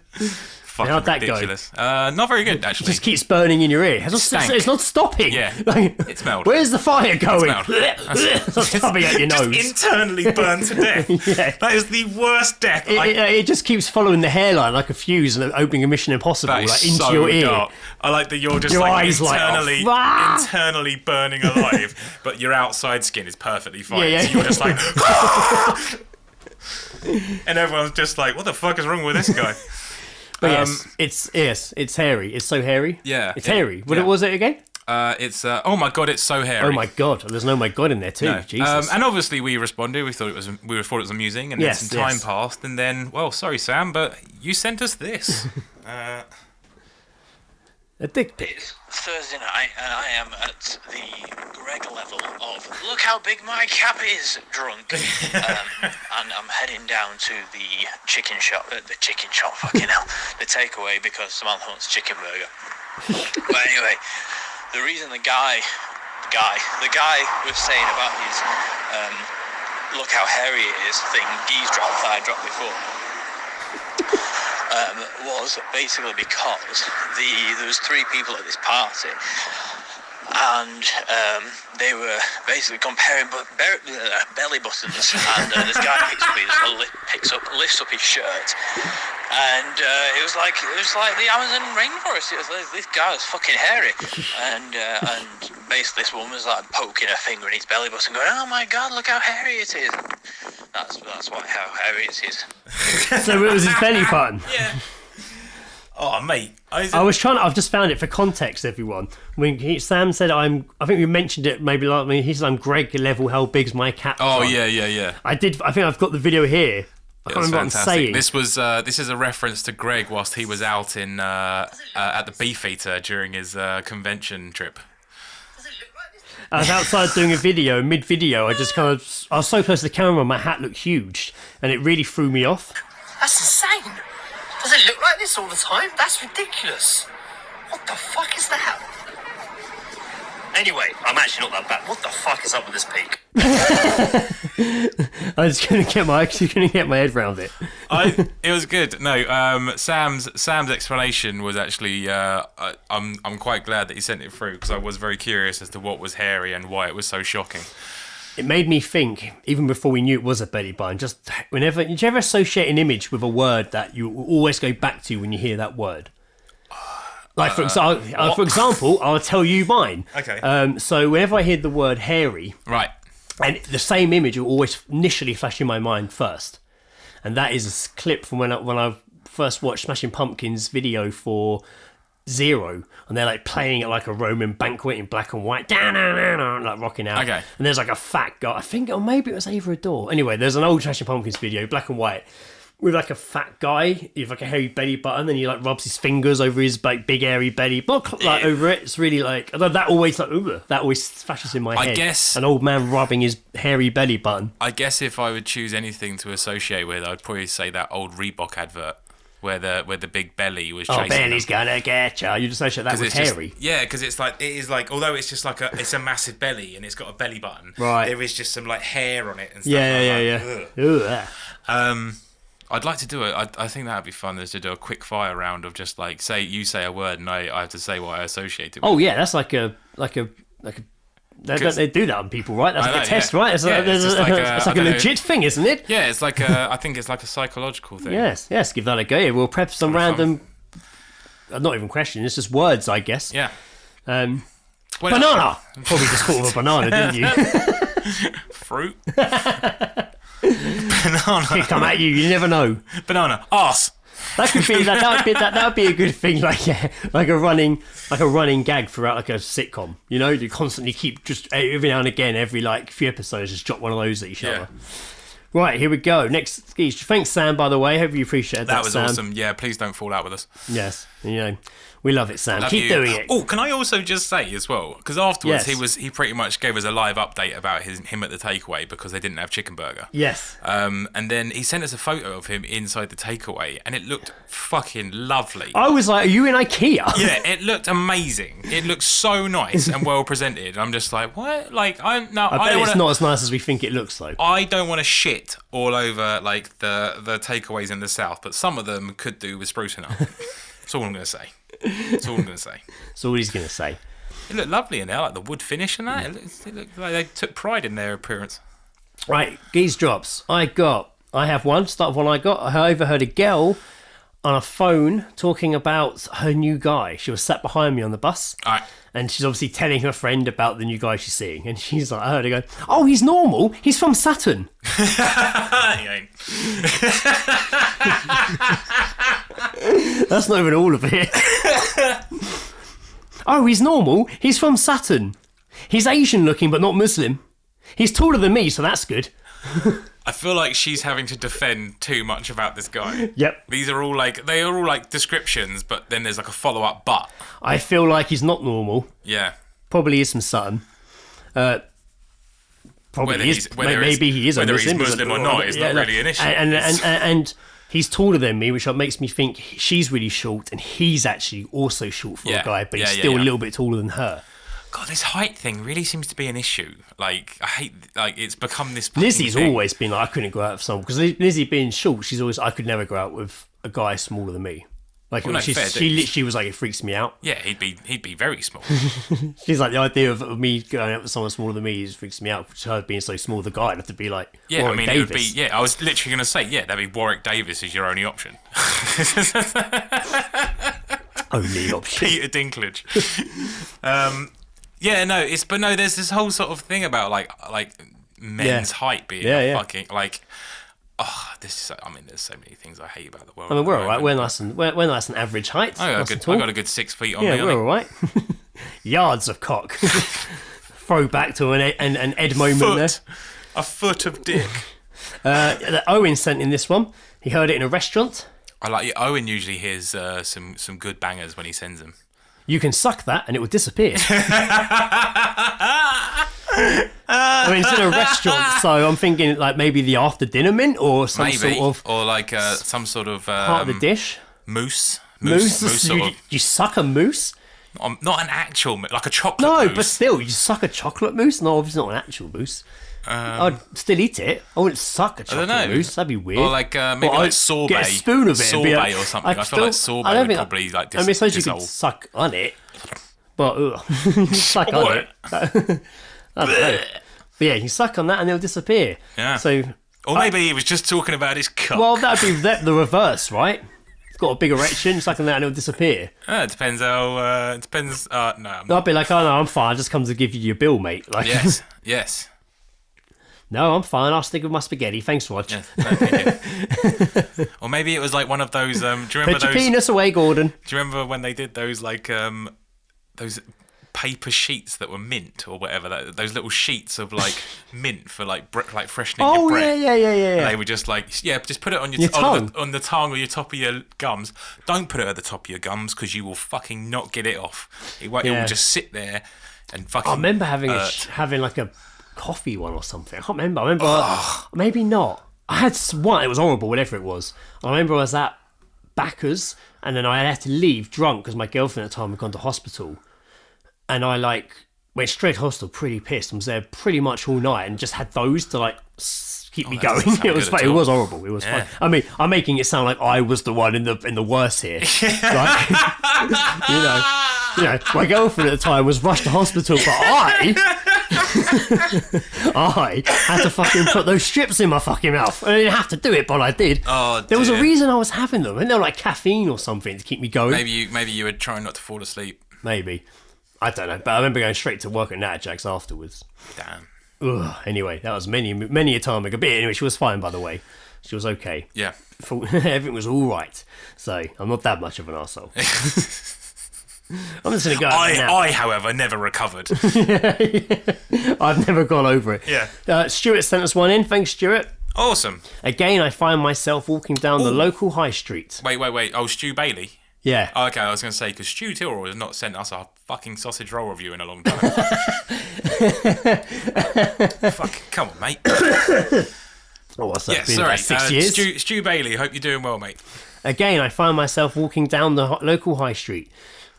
Fucking how'd that ridiculous. Not very good, actually. It just keeps burning in your ear. It's not stopping. Yeah, it smelled. Where's the fire going? It's coming out your nose. Just internally burned to death. Yeah. That is the worst death. It just keeps following the hairline like a fuse and opening a Mission Impossible into your ear. Dark. I like that you're just your eyes internally burning alive, but your outside skin is perfectly fine. Yeah. So you're just like, and everyone's just like, what the fuck is wrong with this guy? But it's hairy. It's so hairy. Yeah, it's hairy. What was it again? It's oh my god, it's so hairy. Oh my god, there's no my god in there too. No. Jesus. And obviously we responded. We thought it was amusing, and then some time passed, and then sorry Sam, but you sent us this. A dick pic. It's Thursday night, and I am at the Greg level of look how big my cap is drunk, and I'm heading down to the chicken shop. Fucking hell, the takeaway because Samantha wants chicken burger. But anyway, the reason the guy was saying about his look how hairy it is thing, geese drop that I dropped before. Was basically because there was 3 people at this party, and they were basically comparing belly buttons, and this guy lifts up his shirt, and it was like the Amazon rainforest. It was like, this guy was fucking hairy, and basically this woman was like poking her finger in his belly button, going, "Oh my god, look how hairy it is." That's how hairy it is. So it was his belly button. Yeah. Oh, mate. I've just found it for context, everyone. When Sam said I think we mentioned it maybe he said I'm Greg level, how big's my cat? Oh, yeah. I think I've got the video here. I can't remember what I'm saying. This is a reference to Greg whilst he was out in at the Beefeater during his convention trip. I was outside doing a video, mid-video, I was so close to the camera, my hat looked huge, and it really threw me off. That's insane. Does it look like this all the time? That's ridiculous. What the fuck is that? Anyway, I'm actually not that bad. What the fuck is up with this peak? I was going to get my head around it. It was good. No, Sam's explanation was actually. I'm quite glad that he sent it through because I was very curious as to what was hairy and why it was so shocking. It made me think, even before we knew it was a belly button, just whenever... Did you ever associate an image with a word that you always go back to when you hear that word? Like, for example, I'll tell you mine. Okay. So whenever I hear the word hairy... Right. And the same image will always initially flash in my mind first. And that is a clip from when I first watched Smashing Pumpkins video for Zero, and they're like playing it like a Roman banquet in black and white, like rocking out. Okay. And there's like a fat guy, I think, or maybe it was Ava Adore. Anyway, there's an old Smashing Pumpkins video, black and white, with like a fat guy with like a hairy belly button, and he like rubs his fingers over his like big hairy belly, not like over it. It's really like that always flashes in my head. I guess an old man rubbing his hairy belly button. I guess if I would choose anything to associate with, I'd probably say that old Reebok advert where the big belly was chasing. Oh, Belly's gonna get you. You'd associate that with hairy. Because it is like although it's just like it's a massive belly and it's got a belly button. Right. There is just some like hair on it and stuff. Yeah. I'd like to do it. I think that'd be fun. Is to do a quick fire round of just like you say a word and I have to say what I associate it with. Oh yeah, that's like a. They do that on people, right? That's like a test, right? It's like a legit thing, isn't it? Yeah, it's like I think it's like a psychological thing. Yes, give that a go. Yeah, we'll prep some random, not even questions, it's just words, I guess. Yeah. Banana! Probably just thought of a banana, didn't you? Fruit. Banana. Could come at you, you never know. Banana. Arse. That could be that would be a good thing, like a running gag throughout like a sitcom. You know, you constantly keep just every now and again, every like few episodes, just drop one of those at each other. Right, here we go. Next, thanks Sam. By the way, hope you appreciated that. That was Sam. awesome. Yeah, please don't fall out with us. Yes, you know. We love it, Sam. Love Keep you. doing it. Oh, can I also just say as well, because afterwards Yes. he pretty much gave us a live update about him at the takeaway because they didn't have chicken burger. Yes. And then he sent us a photo of him inside the takeaway, and it looked fucking lovely. I was like, are you in IKEA? Yeah, it looked amazing. It looked so nice and well presented. I'm just like, what? Like, I bet it's not as nice as we think it looks, though. I don't want to shit all over like the takeaways in the south, but some of them could do with sprucing up. That's all I'm going to say. That's all I'm going to say. That's all he's going to say. It looked lovely in there, like the wood finish and that. It looked like they took pride in their appearance. Right, Geese drops. I have one. Start with one I got. I overheard a girl on a phone talking about her new guy. She was sat behind me on the bus. All right. And she's obviously telling her friend about the new guy she's seeing. And she's like, I heard her go, oh, he's normal. He's from Saturn. He ain't. That's not even all of it. Oh, he's normal. He's from Saturn. He's Asian looking, but not Muslim. He's taller than me, so that's good. I feel like she's having to defend too much about this guy. Yep. They are all like descriptions, but then there's like a follow-up but. I feel like he's not normal. Yeah. Probably is from Saturn. Probably is. Maybe he is a Muslim. Whether he's Muslim or not is not really an issue. And he's taller than me, which makes me think she's really short, and he's actually also short for a guy, but he's still a little bit taller than her. God, this height thing really seems to be an issue. Like, I hate, like, it's become this. Lizzie's thing. always been like, I couldn't go out with someone because Lizzie being short, she's always, I could never go out with a guy smaller than me. Like, she literally was like, it freaks me out. Yeah, he'd be very small. She's like, the idea of me going out with someone smaller than me freaks me out. Her being so small, the guy would have to be like, yeah, Warwick I mean, Davis. it would be. Yeah, I was literally going to say, that'd be Warwick Davis is your only option. Only option. Peter Dinklage. Yeah, no, there's this whole sort of thing about like men's height being fucking like. Oh, there's so many things I hate about the world. I mean, we're all right. We're nice and average height. I got a good 6 feet on me. Yeah, we're all right. Yards of cock. Throwback to an Ed moment there. A foot of dick. Owen sent in this one. He heard it in a restaurant. I like Owen usually hears some good bangers when he sends them. You can suck that and it will disappear. I mean, it's in a restaurant, so I'm thinking like maybe the after dinner mint or some sort of, or like some sort of part of the dish. Mousse. You suck a mousse? Not an actual mousse, like a chocolate mousse. No, but still, you suck a chocolate mousse? No, obviously not an actual mousse. I'd still eat it. I wouldn't suck a chocolate mousse. That'd be weird. Or like maybe like sorbet. Get a spoon of it. Sorbet or something. I feel like sorbet would probably like dissolve. I mean, I suppose you could suck on it, but suck on it. I don't know. But yeah, you suck on that and it'll disappear. Yeah. So, or maybe he was just talking about his cock. Well, that'd be the reverse, right? It's got a big erection, suck on that and it'll disappear. It depends how. It depends. No. I'd be like, oh no, I'm fine. I just come to give you your bill, mate. Like, yes. No, I'm fine. I'll stick with my spaghetti. Thanks, Rog. Yeah, no, thank you. Or maybe it was like one of those. Do you remember Put your those? penis away, Gordon. Do you remember when they did those like those paper sheets that were mint or whatever? Those little sheets of like mint for like like freshening your breath. Yeah. And they were just like, just put it on your tongue. on the tongue or your top of your gums. Don't put it at the top of your gums because you will fucking not get it off. It will just sit there and fucking. I remember having having like a coffee one or something. I can't remember. I remember maybe not. I had one. It was horrible, whatever it was. I remember I was at Bacca's and then I had to leave drunk because my girlfriend at the time had gone to hospital, and I like went straight to hospital pretty pissed. I was there pretty much all night and just had those to like keep me going. It was fun. It was horrible. It was fun. I mean, I'm making it sound like I was the one in the worst here. Like, you know, my girlfriend at the time was rushed to hospital, but I had to fucking put those strips in my fucking mouth. I didn't have to do it, but I did. Oh, there was a reason I was having them, and they were like caffeine or something to keep me going. Maybe you were trying not to fall asleep. Maybe. I don't know, but I remember going straight to work at Natjack's afterwards. Damn. Ugh. Anyway, that was many a time ago. But anyway, she was fine, by the way. She was okay. Yeah. Everything was all right. So I'm not that much of an arsehole. I'm just going to go. I, however, never recovered. I've never gone over it. Yeah. Stuart sent us one in. Thanks, Stuart. Awesome. Again, I find myself walking down the local high street. Wait. Oh, Stu Bailey. Yeah. Oh, okay, I was going to say, because Stu Tyrrell has not sent us a fucking sausage roll review in a long time. Fuck, come on, mate. Oh, what's that? Yeah, Been sorry. about 6 years? Stu Bailey, hope you're doing well, mate. Again, I find myself walking down the local high street.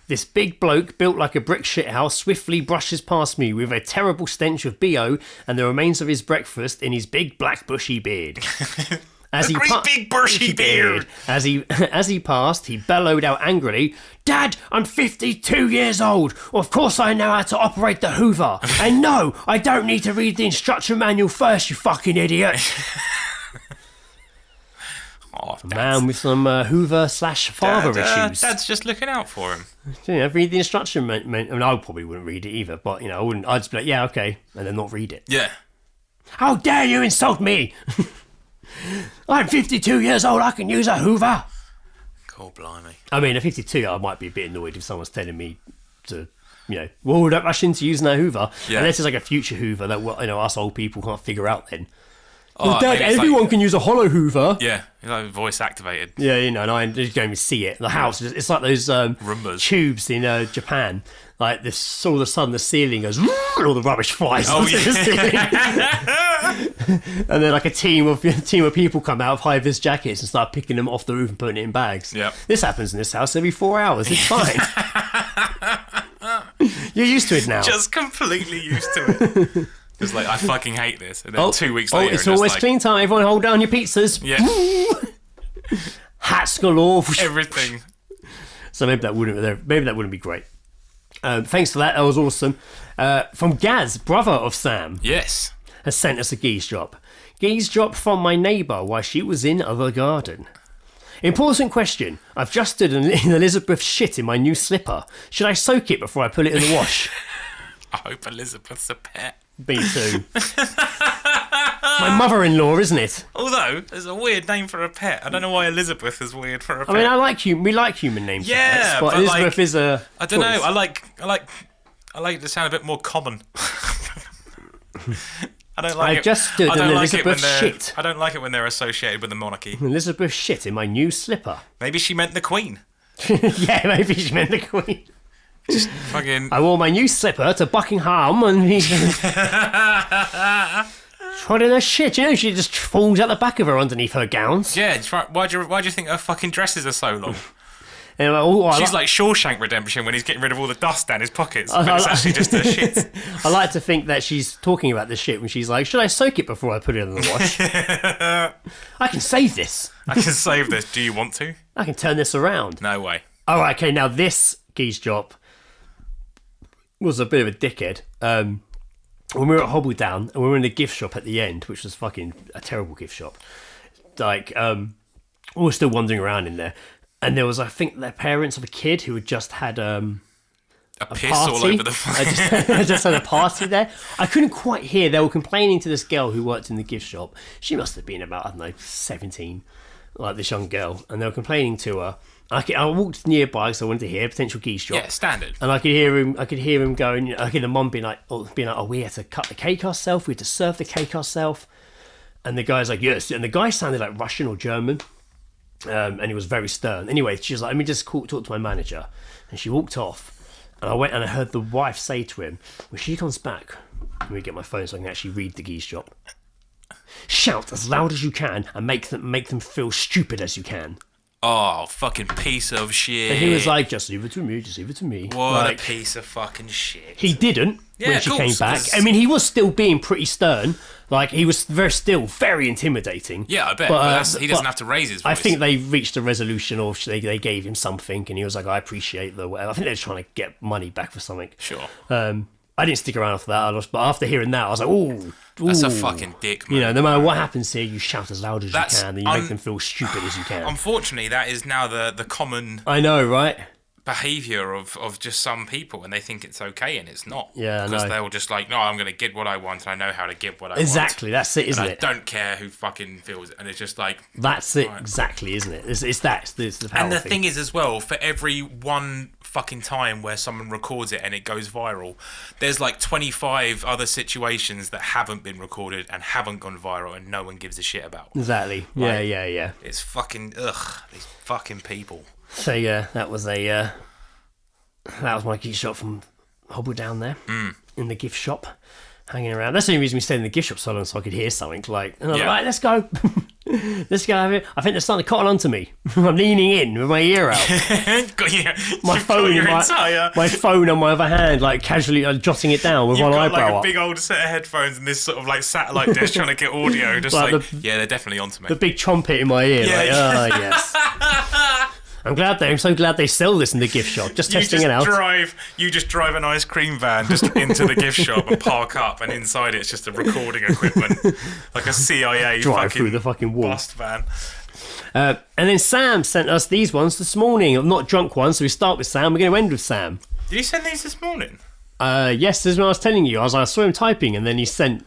This big bloke, built like a brick shithouse, swiftly brushes past me with a terrible stench of BO and the remains of his breakfast in his big black bushy beard. Big bushy beard. As he passed, he bellowed out angrily, "Dad, I'm 52 years old. Of course I know how to operate the Hoover. And no, I don't need to read the instruction manual first, you fucking idiot." A man with some Hoover/father issues. Dad's just looking out for him. Read the instruction manual. I mean, I probably wouldn't read it either, but I wouldn't. I'd just be like, yeah, okay, and then not read it. Yeah. How dare you insult me? I'm 52 years old. I can use a Hoover. God blimey. I mean, at 52, I might be a bit annoyed if someone's telling me to, well, don't rush into using that Hoover. Yeah. Unless it's like a future Hoover that us old people can't figure out then. Oh, well, Dad, everyone can use a hollow Hoover. Yeah, like voice activated. Yeah, and I just don't even see it. The house, it's like those Roombas. tubes in Japan. Like this, all of a sudden the ceiling goes, and all the rubbish flies onto the ceiling. And then like a team of people come out of high-vis jackets and start picking them off the roof and putting it in bags. Yep. This happens in this house every 4 hours. It's fine. You're used to it now. Just completely used to it. It's like, I fucking hate this. And then 2 weeks later, it's always clean time. Everyone hold down your pizzas. Yeah. Hats galore. Everything. So maybe that wouldn't be great. Thanks for that. That was awesome. From Gaz, brother of Sam. Yes. Has sent us a Geezedrop. Geezedrop from my neighbour while she was in the garden. Important question. I've just stood in Elizabeth's shit in my new slipper. Should I soak it before I put it in the wash? I hope Elizabeth's a pet. Me too. My mother-in-law, isn't it? Although, there's a weird name for a pet. I don't know why Elizabeth is weird for a pet. I mean, we like human names. Yeah, for pets, but Elizabeth is a. I don't know. I like it to sound a bit more common. I don't like I've just stood in Elizabeth's shit. I don't like it when they're associated with the monarchy. Elizabeth's shit in my new slipper. Maybe she meant the Queen. Yeah, maybe she meant the Queen. Just fucking. I wore my new slipper to Buckingham and he trod in her shit. She just falls out the back of her underneath her gowns. Yeah, why do you think her fucking dresses are so long? And She's like Shawshank Redemption when he's getting rid of all the dust down his pockets, but it's actually just her shit. I like to think that she's talking about this shit when she's like, should I soak it before I put it in the wash? I can save this. I can save this. Do you want to? I can turn this around. No way. All right, okay, now this Geezedrop was a bit of a dickhead. When we were at Hobbledown and we were in the gift shop at the end, which was fucking a terrible gift shop, like we were still wandering around in there, and there was, I think, the parents of a kid who had just had a piss party. all over the place. I just had a party there. I couldn't quite hear. They were complaining to this girl who worked in the gift shop. She must have been about, I don't know, 17, like this young girl. And they were complaining to her. I walked nearby because I wanted to hear potential geese drop. Yeah, standard. And I could hear him going. I could hear the mum being like, oh, we had to cut the cake ourselves. We had to serve the cake ourselves. And the guy's like, yes. And the guy sounded like Russian or German. And he was very stern. Anyway, she was like, let me just talk to my manager. And she walked off. And I went and I heard the wife say to him, when she comes back, let me get my phone so I can actually read the geese drop. Shout as loud as you can and make them feel stupid as you can. Oh, fucking piece of shit. And he was like, just leave it to me, just leave it to me. What like, a piece of fucking shit. He didn't Yeah, when of she course, came back. 'cause- I mean, he was still being pretty stern. Like, he was still very intimidating. Yeah, I bet. But he doesn't have to raise his voice. I think they reached a resolution, or they gave him something, and he was like, I appreciate the... I think they were trying to get money back for something. Sure. I didn't stick around after that, but after hearing that, I was like, ooh. That's a fucking dick, man. You know, no matter what happens here, you shout as loud as That's you can, and you make them feel stupid as you can. Unfortunately, that is now the common I know, right? behaviour of just some people, and they think it's okay, and it's not. Yeah, I Because know. they'll just like, no, I'm going to get what I want, and I know how to get what I want. Exactly, that's it, isn't and it? I don't care who fucking feels it. And it's just like... That's it, Right. exactly, isn't it? It's the power And the thing. thing is as well, for every one fucking time where someone records it and it goes viral, there's like 25 other situations that haven't been recorded and haven't gone viral and no one gives a shit about. Exactly. Yeah. It's fucking... Ugh, these fucking people. So yeah, that was my gift shop from Hobble down there in the gift shop, hanging around. That's the only reason we stayed in the gift shop so long, so I could hear something. Like, and I was like, right, let's go. Let's go have it. I think they're starting to cotton onto me. I'm leaning in with my ear out. My phone on my other hand, like casually jotting it down with You've one got eyebrow like a up. big old set of headphones and this sort of like satellite dish trying to get audio. Just Like like, yeah, they're definitely onto me. The big trumpet in my ear. Yeah. Like, oh yes. I'm so glad they sell this in the gift shop. Just testing it out. You just drive an ice cream van just into the gift shop and park up, and inside it's just a recording equipment, like a CIA Drive through the fucking wall. bust van. And then Sam sent us these ones this morning. Not drunk ones, so we start with Sam. We're going to end with Sam. Did you send these this morning? Yes, this is what I was telling you. I saw him typing, and then he sent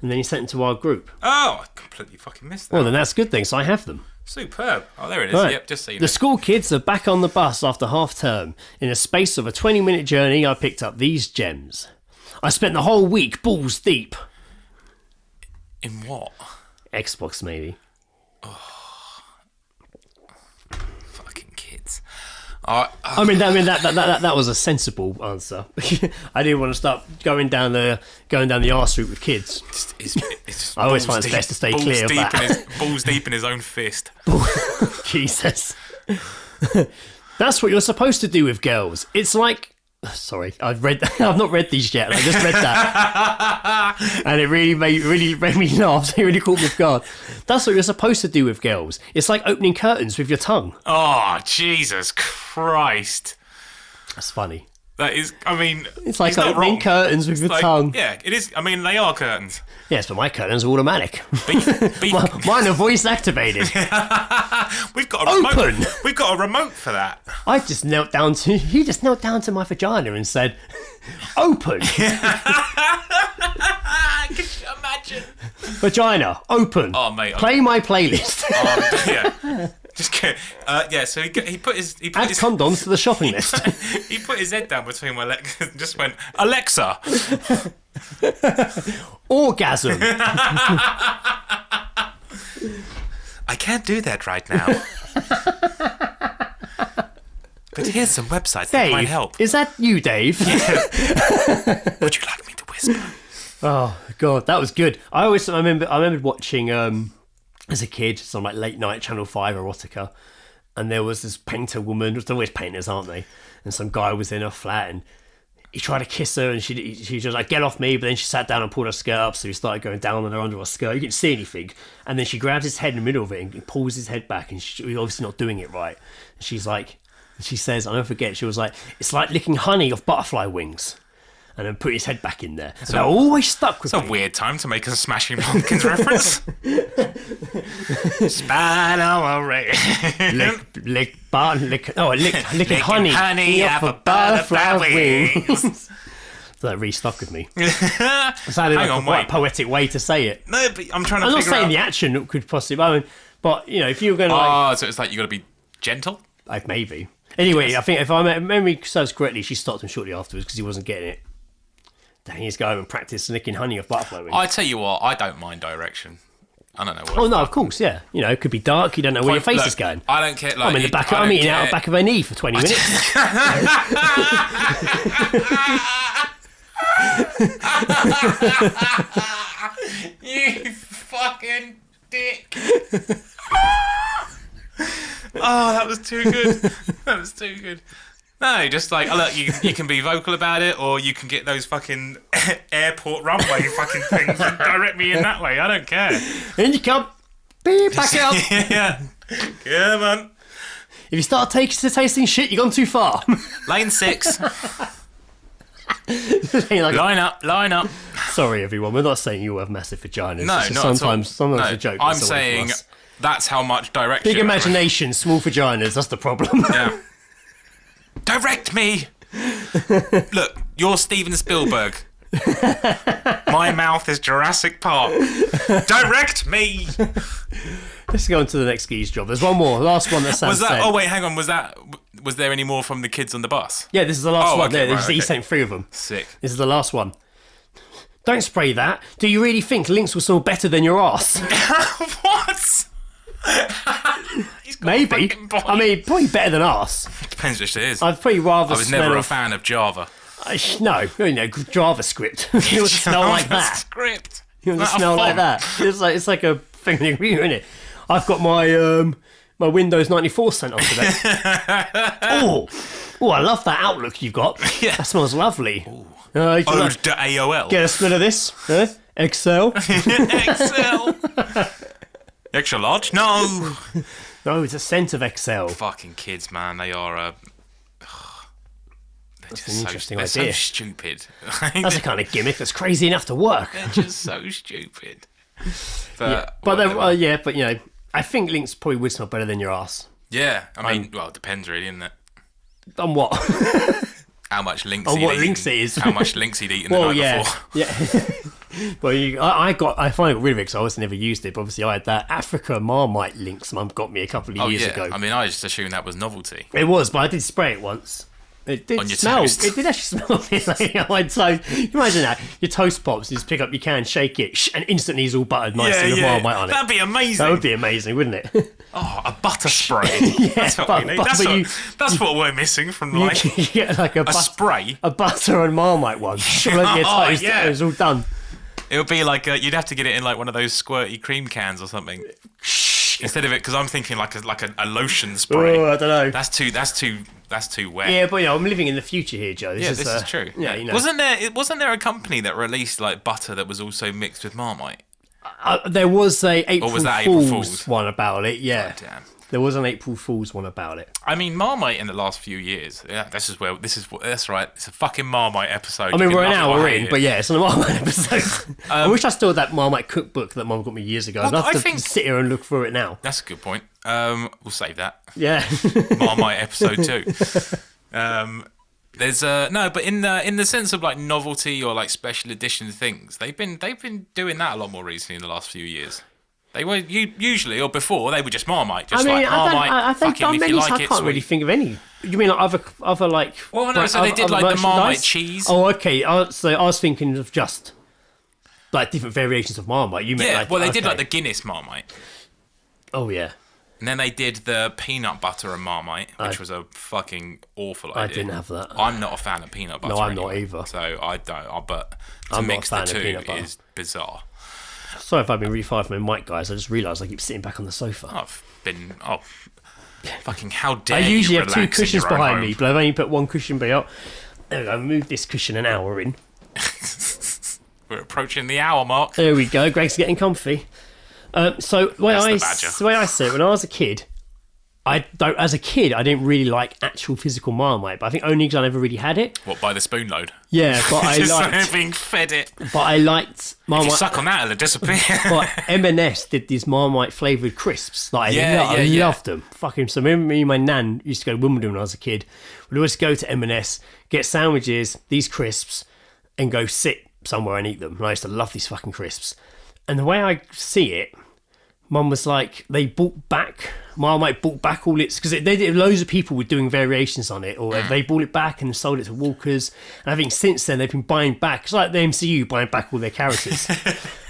them to our group. Oh, I completely fucking missed that. Well, then that's a good thing. So I have them. Superb. Oh, there it is. Right. Yep, just so you know. The school kids are back on the bus after half term. In the space of a 20-minute journey, I picked up these gems. I spent the whole week balls deep. In what? Xbox, maybe. Fucking kids. I mean that was a sensible answer. I didn't want to start going down the arse route with kids. It's I always balls find it's best to stay balls clear of deep that. balls deep in his own fist. Jesus. That's what you're supposed to do with girls. It's like... Sorry, I've not read these yet. I just read that. And it really made me laugh. It really caught me off guard. That's what you're supposed to do with girls. It's like opening curtains with your tongue. Oh, Jesus Christ. That's funny. That is, I mean... It's like he's not opening wrong. curtains with your tongue. Yeah, it is. I mean, they are curtains. Yes, but my curtains are automatic. Beef. Mine are voice activated. We've got a remote. Open. We've got a remote for that. He just knelt down to my vagina and said, open. Can you imagine? Vagina, open. Oh, mate. Play my playlist. Yeah. Just get, yeah. So he put his Add condoms to the shopping list. he put his head down between my legs and just went, Alexa. Orgasm. I can't do that right now. But here's some websites that might Dave, help. is that you, Dave? Would you like me to whisper? Oh God, that was good. I remember watching as a kid some like late night Channel 5 erotica, and there was this painter woman. There's always painters, aren't they? And some guy was in her flat and he tried to kiss her, and she just like, get off me, but then she sat down and pulled her skirt up, so he started going down on her under her skirt. You couldn't see anything, and then she grabs his head in the middle of it and he pulls his head back, and he's obviously not doing it right. And she says, I'll never forget, she was like, it's like licking honey off butterfly wings. and then put his head back in there. And that always stuck with It's me. a weird time to make a Smashing Pumpkins reference. Spinal licking honey off a butterfly wings. So that really stuck with me. It sounded like quite a poetic way to say it. No, but I'm trying to I'm not figure out... saying the action could possibly... but, you know, if you were going to... Oh, so it's like you got to be gentle? Like, maybe. Anyway, I think if I memory serves correctly, she stopped him shortly afterwards because he wasn't getting it. Then he's going and practice licking honey off butterfly wings. I tell you what, I don't mind direction. I don't know what. Oh no, of course, yeah. You know, it could be dark. You don't know where your face is going. I don't care. Like, I'm in the back. I'm eating out the back of her knee for 20 minutes. You fucking dick. Oh, that was too good. That was too good. No, just like, look, you can be vocal about it, or you can get those fucking airport runway fucking things and direct me in that way. I don't care. In you come. Beep, back it up. Yeah. Come on. If you start tasting shit, you've gone too far. Lane 6. Like, Line up. sorry, everyone. We're not saying you have massive vaginas. No, It's just not sometimes at all. a joke. I'm that's away from saying us. that's how much direction. Big imagination, small vaginas. That's the problem. Yeah. Direct me. Look, you're Steven Spielberg. My mouth is Jurassic Park. Direct me. Let's go on to the next geese job. There's one more. Last one that Sam Was that? sent. Oh wait, hang on. Was there any more from the kids on the bus? Yeah, this is the last Oh, one. okay, There, right, He okay. sent 3 of them. Sick. This is the last one. Don't spray that. Do you really think Lynx will smell better than your ass? What? He's got a Maybe. fucking point. I mean, probably better than ass. Depends which it is. I'd probably rather I was smell never a of... fan of Java. No, you know, JavaScript. It would smell like that. Script. It would Not a smell like font. that. It's like a thing that you're in it. I've got my my Windows 94 sent off today. Oh, I love that Outlook you've got. Yeah. That smells lovely. You Ode like- to AOL. Get a smell of this? Huh? Excel? Excel. Extra large? No. No, it's a scent of Excel. Fucking kids, man. They are. They're That's just an interesting they're idea. so stupid. That's a kind of gimmick that's crazy enough to work. They're just so stupid. But But you know, I think Lynx probably would smell better than your ass. yeah. I mean, well, it depends really, isn't it? On what? How much Lynx? On he'd what eaten- Lynx it is. How much Lynx he'd eaten Well, the night yeah, before? yeah. Well, I finally got rid of it because I always never used it. But obviously, I had that Africa Marmite Lynx Mum got me a couple of years ago. I mean, I just assumed that was novelty. It was, but I did spray it once. It did On your smell. toast. It did actually smell a bit like on toast. You imagine that your toast pops, you just pick up your can, shake it, and instantly it's all buttered nicely with Marmite on it. That'd be amazing. That would be amazing, wouldn't it? Oh, a butter spray. Yeah, that's what but- we need. but That's what we're missing from You life. can get like a Spray. butter and Marmite one. Shove over your Oh, toast. yeah. It was all done. It would be like you'd have to get it in like one of those squirty cream cans or something instead of it, because I'm thinking like a lotion spray. Oh, I don't know. That's too wet. Yeah, but I'm living in the future here, Joe. Yeah, this is true. Yeah, you know. Wasn't there a company that released like butter that was also mixed with Marmite? There was a April, was that April Fool's Fool's? one about it. Yeah, God damn. there was an April Fool's one about it. I mean, Marmite in the last few years. Yeah, that's right. It's a fucking Marmite episode. I mean, You we're can an love it or hour hate in, it. but yeah, it's on a Marmite episode. I wish I still had that Marmite cookbook that Mum got me years ago. Well, I'd have I to think- sit here and look through it now. That's a good point. We'll save that. Yeah. Marmite episode 2. There's no, but in the sense of like novelty or like special edition things, they've been doing that a lot more recently in the last few years. They were usually or before they were just Marmite, just like Marmite. I think fucking if you like I it, can't really sweet. think of any. You mean like other like? Well, no, so they did other like the Marmite merchandise? cheese. Oh, okay. So I was thinking of just like different variations of Marmite. You meant Yeah, like, well, they did okay. like the Guinness Marmite. Oh yeah. And then they did the peanut butter and Marmite, which was a fucking awful idea. I didn't have that. I'm not a fan of peanut butter. No, I'm not anyway, either. So I don't. But to I'm not a mix fan the of two peanut butter. is bizarre. Sorry if I've been really far from my mic, guys. I just realised I keep sitting back on the sofa. I've been fucking how dare I you usually have relax two in cushions your own behind home. me, but I've only put one cushion behind. There we go. Move this cushion an hour in. We're approaching the hour mark. There we go. Greg's getting comfy. So the way That's the badger. the way I said it, when I was a kid, I don't. As a kid, I didn't really like actual physical Marmite, but I think only because I never really had it. What, by the spoon load? Yeah, but I Just liked. being fed it. But I liked If you Marmite. suck on that, it'll disappear. But M&S did these Marmite flavoured crisps. Like, Yeah, I yeah. loved them. Fucking. So me and my nan used to go to Wimbledon when I was a kid. We'd always go to M&S, get sandwiches, these crisps, and go sit somewhere and eat them. And I used to love these fucking crisps. And the way I see it, Mum was like, Marmite bought back all its, because they did, loads of people were doing variations on it, or they bought it back and sold it to Walkers. And I think since then they've been buying back, it's like the MCU buying back all their characters.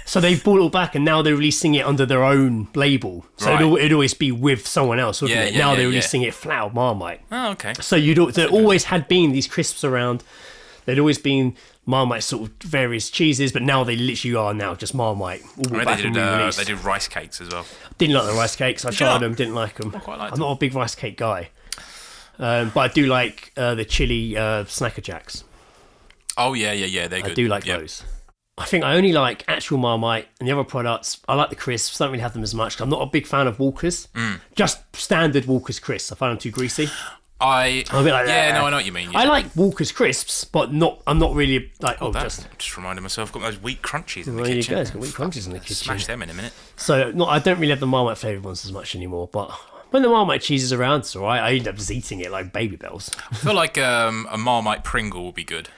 So they bought it all back, and now they're releasing it under their own label. So Right. it'd always be with someone else, wouldn't it? Now they're releasing it flat Marmite. Oh, okay. So there always had been these crisps around. There'd always been Marmite sort of various cheeses, but now they literally are now just Marmite. All I mean, back and re-released. they did rice cakes as well. Didn't like the rice cakes. I you tried not? them, didn't like them. I quite liked I'm not a big rice cake guy. But I do like the chili Snacker Jacks. Oh, yeah, they're good. I do like those. I think I only like actual Marmite and the other products. I like the crisps. Don't really have them as much. I'm not a big fan of Walkers. Just standard Walkers crisps. I find them too greasy. I'm a bit like that. No, I know what you mean. I like Walkers crisps, but I'm not really like, Just reminded myself, I've got those wheat crunchies in the there you kitchen. go. It's got wheat crunches in the kitchen. Smash them in a minute. So I don't really have the Marmite flavoured ones as much anymore, but when the Marmite cheese is around, it's alright. I end up just eating it like Baby Bells. I feel like a Marmite Pringle would be good.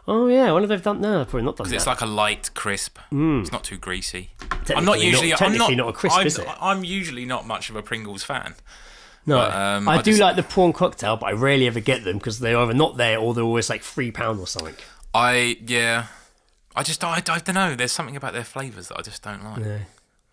Oh yeah, I wonder if they've done no, probably not done that. Because it's like a light crisp. It's not too greasy. Technically not a crisp, is it? I'm usually not much of a Pringles fan. No, But, I do like the prawn cocktail, but I rarely ever get them because they're either not there or they're always like £3 or something. I don't know. There's something about their flavours that I just don't like. Yeah.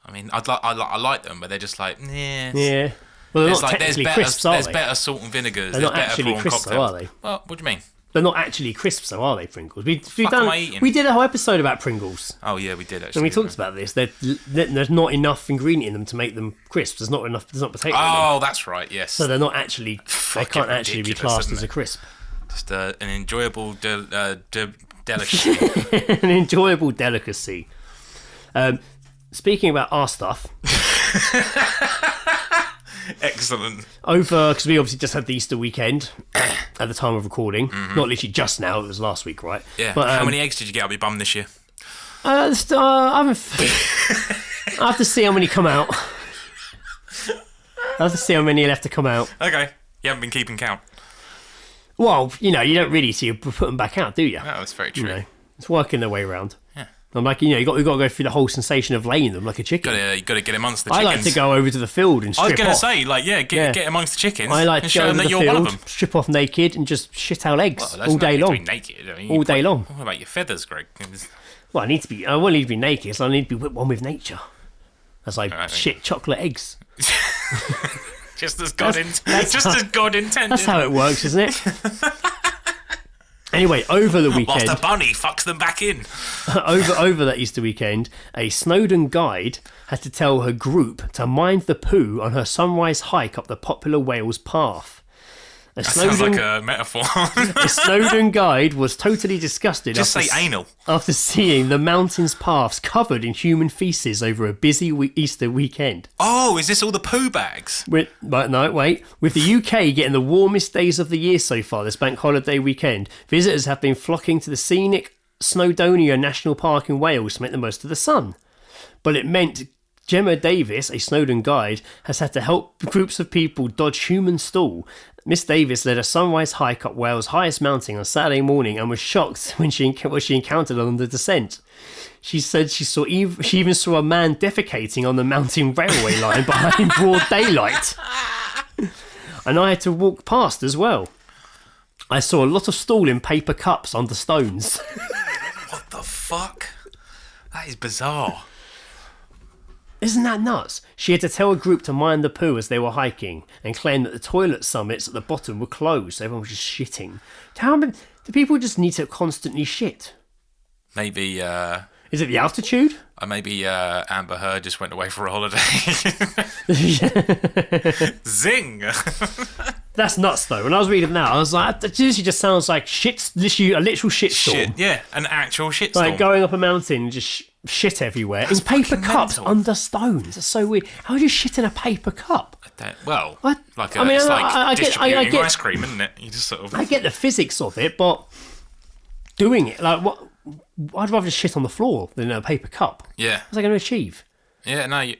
I mean, I like them, but they're just like, yeah. Yeah. Well, they're not technically crisps, are There's they? better salt and vinegars. They're There's not better actually prawn crisps, though, cocktails. are they? Well, what do you mean? They're not actually crisps, though, are they, Pringles? We am I eating? did a whole episode about Pringles. Oh yeah, we did actually. And we talked about this. There's not enough ingredient in them to make them crisps. There's not potato in them. Oh, that's right. Yes. So they're not actually. They Fucking can't actually be ridiculous, classed isn't as a it? crisp. Just an enjoyable delicacy. An enjoyable delicacy. Speaking about our stuff, Excellent. because we obviously just had the Easter weekend at the time of recording. Not literally just now; it was last week, right? Yeah. But, How many eggs did you get up your bum this year? I have to see how many come out. I have to see how many are left to come out. Okay. You haven't been keeping count. Well, you don't really see you put them back out, do you? Oh, that's very true. You know, it's working their way around. Yeah. I'm like, you got to go through the whole sensation of laying them like a chicken. You got to get amongst the I chickens. like to go over to the field and strip I was going to off. say, like, get amongst the chickens. I like and to show go them over that the you're one of field, them. strip off naked, and just shit out eggs Well, there's all day nothing to long. be naked. I mean, All day long. What about your feathers, Greg? Well, I won't need to be naked, so I need to be one with nature. As I Right, shit chocolate eggs. Just as God intended. That's how it works, isn't it? Anyway, over the Whilst weekend, the bunny fucks them back in. over that Easter weekend, a Snowdon guide had to tell her group to mind the poo on her sunrise hike up the popular Wales path. That sounds like a metaphor. The Snowdon guide was totally disgusted Just say anal. after seeing the mountain's paths covered in human faeces over a busy Easter weekend. Oh, is this all the poo bags? With the UK getting the warmest days of the year so far this bank holiday weekend, visitors have been flocking to the scenic Snowdonia National Park in Wales to make the most of the sun. But it meant Gemma Davis, a Snowdon guide, has had to help groups of people dodge human stool. Miss Davis led a sunrise hike up Wales' highest mountain on Saturday morning and was shocked when what she encountered on the descent. She said she even saw a man defecating on the mountain railway line behind broad daylight. And I had to walk past as well. I saw a lot of stool in paper cups under stones. What the fuck? That is bizarre. Isn't that nuts? She had to tell a group to mind the poo as they were hiking and claim that the toilet summits at the bottom were closed, so everyone was just shitting. Do people just need to constantly shit? Maybe, Is it the altitude? maybe Amber Heard just went away for a holiday. Zing! That's nuts, though. When I was reading that, I was like, that seriously just sounds like shit, literally a literal shit storm. Shit, yeah, an actual shit Like storm. going up a mountain and just shit everywhere. That's in paper fucking cups mental. under stones. That's so weird. How do you shit in a paper cup? Well, I mean, it's like I distributing get ice cream, isn't it? You just sort of. I get the physics of it, but doing it, like, what? I'd rather just shit on the floor than a paper cup. Yeah. What's that going to achieve? Yeah, no. You're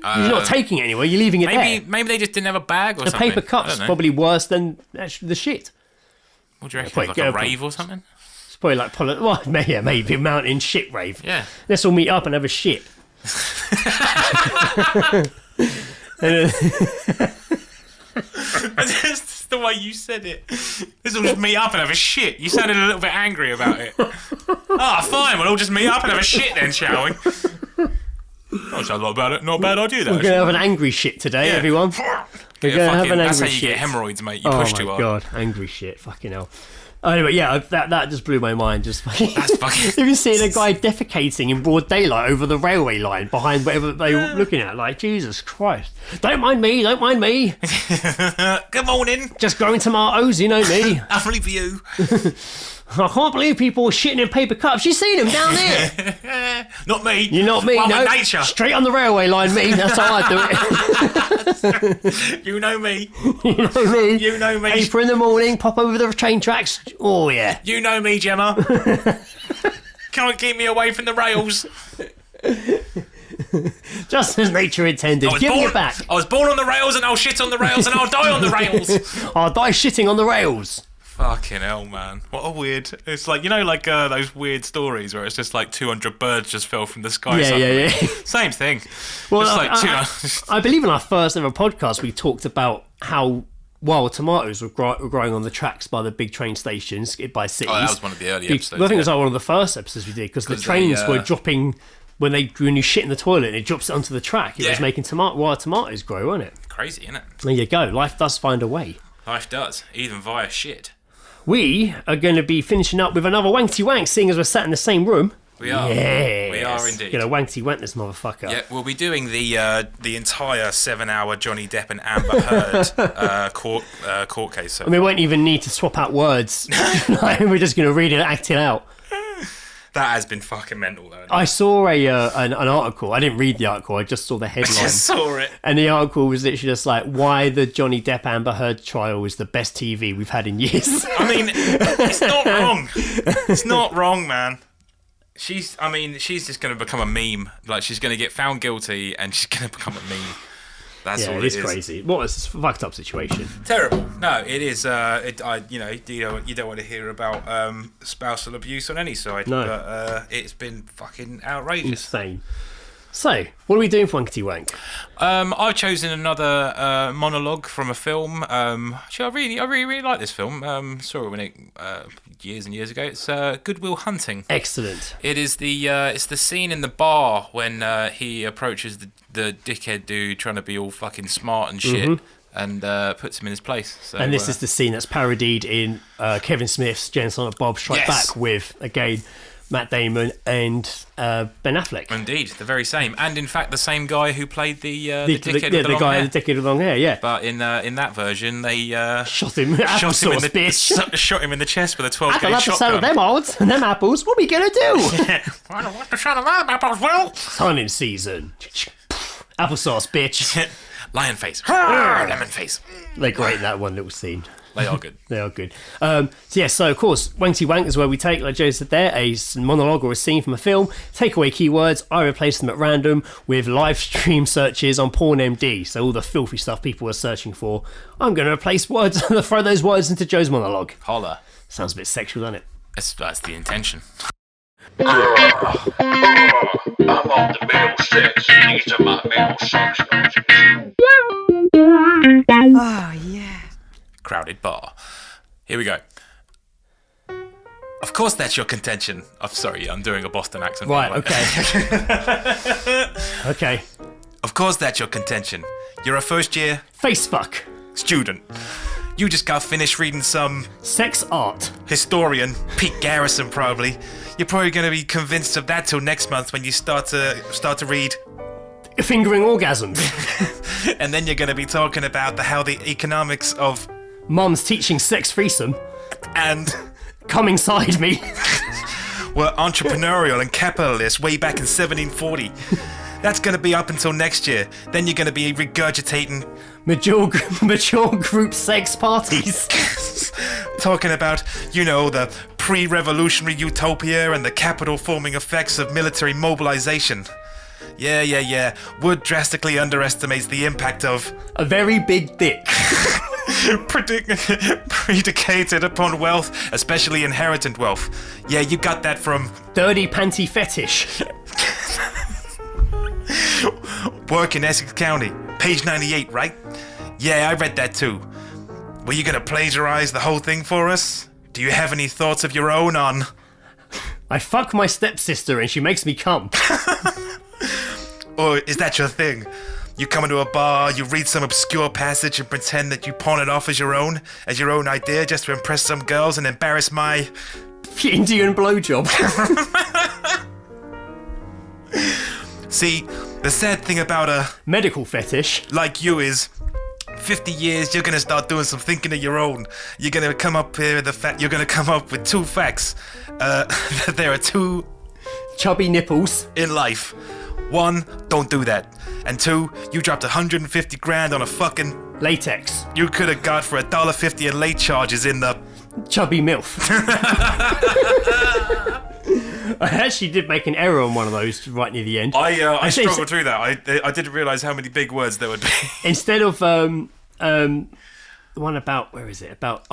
not taking it anywhere, you're leaving it there. Maybe they just didn't have a bag or The something. paper cup's probably worse than actually the shit. What do you reckon? Like a rave or something? It's probably like, maybe a mountain shit rave. Yeah. Let's all meet up and have a shit. That's the way you said it. Let's all just meet up and have a shit. You sounded a little bit angry about it. Fine, we'll all just meet up and have a shit then, shall we? That sounds not a bad idea, though. We're going to have an angry shit today, everyone. We're going to have an angry shit. That's how you get hemorrhoids, mate. You push too hard. Oh, my God. Angry shit. Fucking hell. Anyway, yeah, that just blew my mind. Just fucking. That's fucking. Have you seen a guy defecating in broad daylight over the railway line behind whatever they were looking at? Like, Jesus Christ. Don't mind me. Good morning. Just growing tomatoes, you know me. I'll leave you. I can't believe people are shitting in paper cups. You seen them down there? Not me. You're not me, Mother no. Nature. Straight on the railway line, me. That's how I do it. You know me. You know me. You know me. Paper in the morning, pop over the train tracks. Oh, yeah. You know me, Gemma. Can't keep me away from the rails. Just as nature intended. Give me it back. I was born on the rails and I'll shit on the rails and I'll die on the rails. I'll die shitting on the rails. Fucking hell, man. What a weird... It's like, those weird stories where it's just like 200 birds just fell from the sky. Yeah. Same thing. Well, I I believe in our first ever podcast we talked about how wild tomatoes were growing on the tracks by the big train stations, by cities. Oh, that was one of the early episodes. I think it was like one of the first episodes we did, because the trains were dropping... When you shit in the toilet and it drops it onto the track, it was making wild tomatoes grow, wasn't it? Crazy, isn't it? There you go. Life does find a way. Life does, even via shit. We are going to be finishing up with another Wankty Wank, seeing as we're sat in the same room. We are. Yes. We are indeed. Going to Wankty Wank this motherfucker. Yeah, we'll be doing the entire 7-hour Johnny Depp and Amber Heard court case. So. And we won't even need to swap out words. We're just going to read it and act it out. That has been fucking mental, though. I saw an article. I didn't read the article. I just saw the headline. I just saw it. And the article was literally just like, why the Johnny Depp Amber Heard trial is the best TV we've had in years. I mean, it's not wrong. It's not wrong, man. She's just going to become a meme. Like, she's going to get found guilty and she's going to become a meme. That's all it is. It is crazy. What a fucked up situation. Terrible. No, it is. You don't want to hear about spousal abuse on any side. No. But it's been fucking outrageous. Insane. So, what are we doing for Wankety Wank? I've chosen another monologue from a film. Actually, I really like this film. Saw it when years and years ago. It's Good Will Hunting. Excellent. It is it's the scene in the bar when he approaches the dickhead dude trying to be all fucking smart and shit. And puts him in his place. So, and this is the scene that's parodied in Kevin Smith's Jane Silent Bob Strike Back with, again, Matt Damon and Ben Affleck. Indeed, the very same. And in fact, the same guy who played the dickhead with the long hair. The dickhead with long hair, yeah. But in that version, they shot him in the chest with a 12 gauge shotgun. Sell them odds and them apples. What are we going to do? I don't want to sell them apples, Will. Hunting season. Applesauce, bitch. Lion face. Lemon face. They're great in that one little scene. They are good. They are good. So of course, Wankty Wank is where we take, like Joe said there, a monologue or a scene from a film, take away keywords, I replace them at random with live stream searches on PornMD. So all the filthy stuff people are searching for, I'm going to replace words, throw those words into Joe's monologue. Holla. Sounds a bit sexual, doesn't it? That's the intention. I'm on the middle six. These are my middle sections. Oh, yeah. Crowded bar. Here we go. Of course that's your contention. I'm sorry, I'm doing a Boston accent. Right, okay. Okay. Of course that's your contention. You're a first year Facefuck. student. You just got finished reading some Sex art. historian, Pete Garrison probably. You're probably going to be convinced of that till next month when you start to read. Fingering orgasms. And then you're going to be talking about how the economics of Mum's teaching sex threesome. and Come inside me. were entrepreneurial and capitalist way back in 1740. That's going to be up until next year. Then you're going to be regurgitating Mature group sex parties. Talking about, the pre-revolutionary utopia and the capital-forming effects of military mobilization. Yeah. Wood drastically underestimates the impact of A very big dick. predicated upon wealth, especially inherited wealth. Yeah, you got that from Dirty panty fetish. Work in Essex County, page 98, right? Yeah, I read that too. Were you gonna plagiarize the whole thing for us? Do you have any thoughts of your own on... I fuck my stepsister and she makes me cum. Or is that your thing? You come into a bar, you read some obscure passage and pretend that you pawn it off as your own idea just to impress some girls and embarrass my... Indian blowjob. See, the sad thing about a... Medical fetish. like you is... 50 years, you're gonna start doing some thinking of your own. You're gonna come up here with you're gonna come up with two facts. That there are two Chubby nipples. in life. One, don't do that. And two, you dropped 150 grand on a fucking... Latex. You could have got for $1.50 in late charges in the... Chubby MILF. I actually did make an error on one of those right near the end. I see, struggled through that. I didn't realise how many big words there would be. Instead of the one about, where is it? About,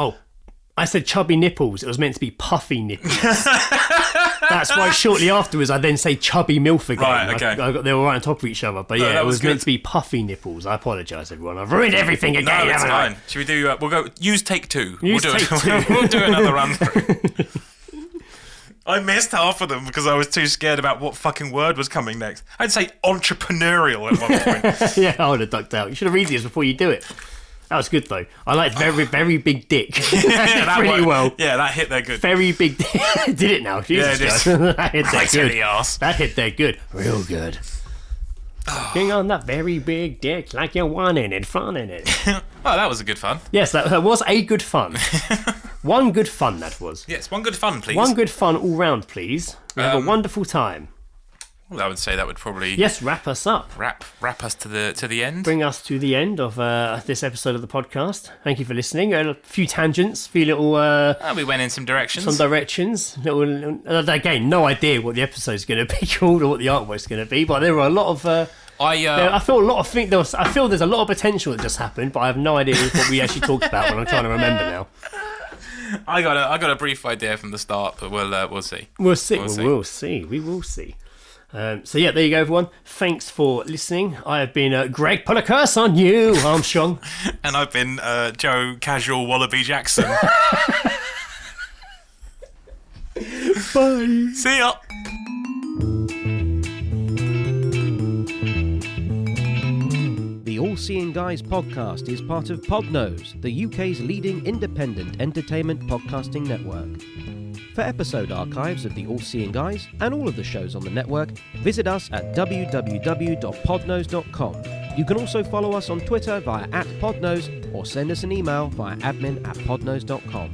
I said chubby nipples. It was meant to be puffy nipples. That's why shortly afterwards I then say chubby MILF again. Right, okay. They were right on top of each other. But yeah, that it was was good. meant to be puffy nipples. I apologise, everyone. I've ruined everything again. No, it's haven't I? fine. Should we do... we'll go... Use take two. Use we'll do take two. We'll do another run through. I missed half of them because I was too scared about what fucking word was coming next. I'd say entrepreneurial at one point. Yeah, I would have ducked out. You should have read these before you do it. That was good though. I liked very, very big dick. that pretty worked. well. Yeah, that hit there good. Very big dick. Did it now? Jesus Yeah, it Christ. did. That hit there Right in good. the arse. That hit there good. Real good. Hang on that very big dick like you're wanting it, fun in it. Oh, that was a good fun. Yes, that was a good fun. One good fun that was. Yes, one good fun, please. One good fun all round, please. We have a wonderful time. Well, I would say that would probably Yes, wrap us up. wrap us to the end. Bring us to the end of this episode of the podcast. Thank you for listening. A few tangents, few little We went in some directions. some directions. Little, again, no idea what the episode's going to be called or what the artwork's going to be, but there were a lot of. I feel a lot of things. I feel there's a lot of potential that just happened, but I have no idea what we actually talked about when I'm trying to remember now. I got a brief idea from the start, but we'll see. We'll see. We'll see. We will see. So yeah, there you go, everyone. Thanks for listening. I have been Greg. Put a curse on you, Armstrong. And I've been Joe Casual Wallaby Jackson. Bye. See ya. The All Seeing Guys podcast is part of Podnose, the UK's leading independent entertainment podcasting network. For episode archives of the All Seeing Guys and all of the shows on the network, visit us at www.podnose.com. You can also follow us on Twitter via @podnose or send us an email via admin@podnose.com.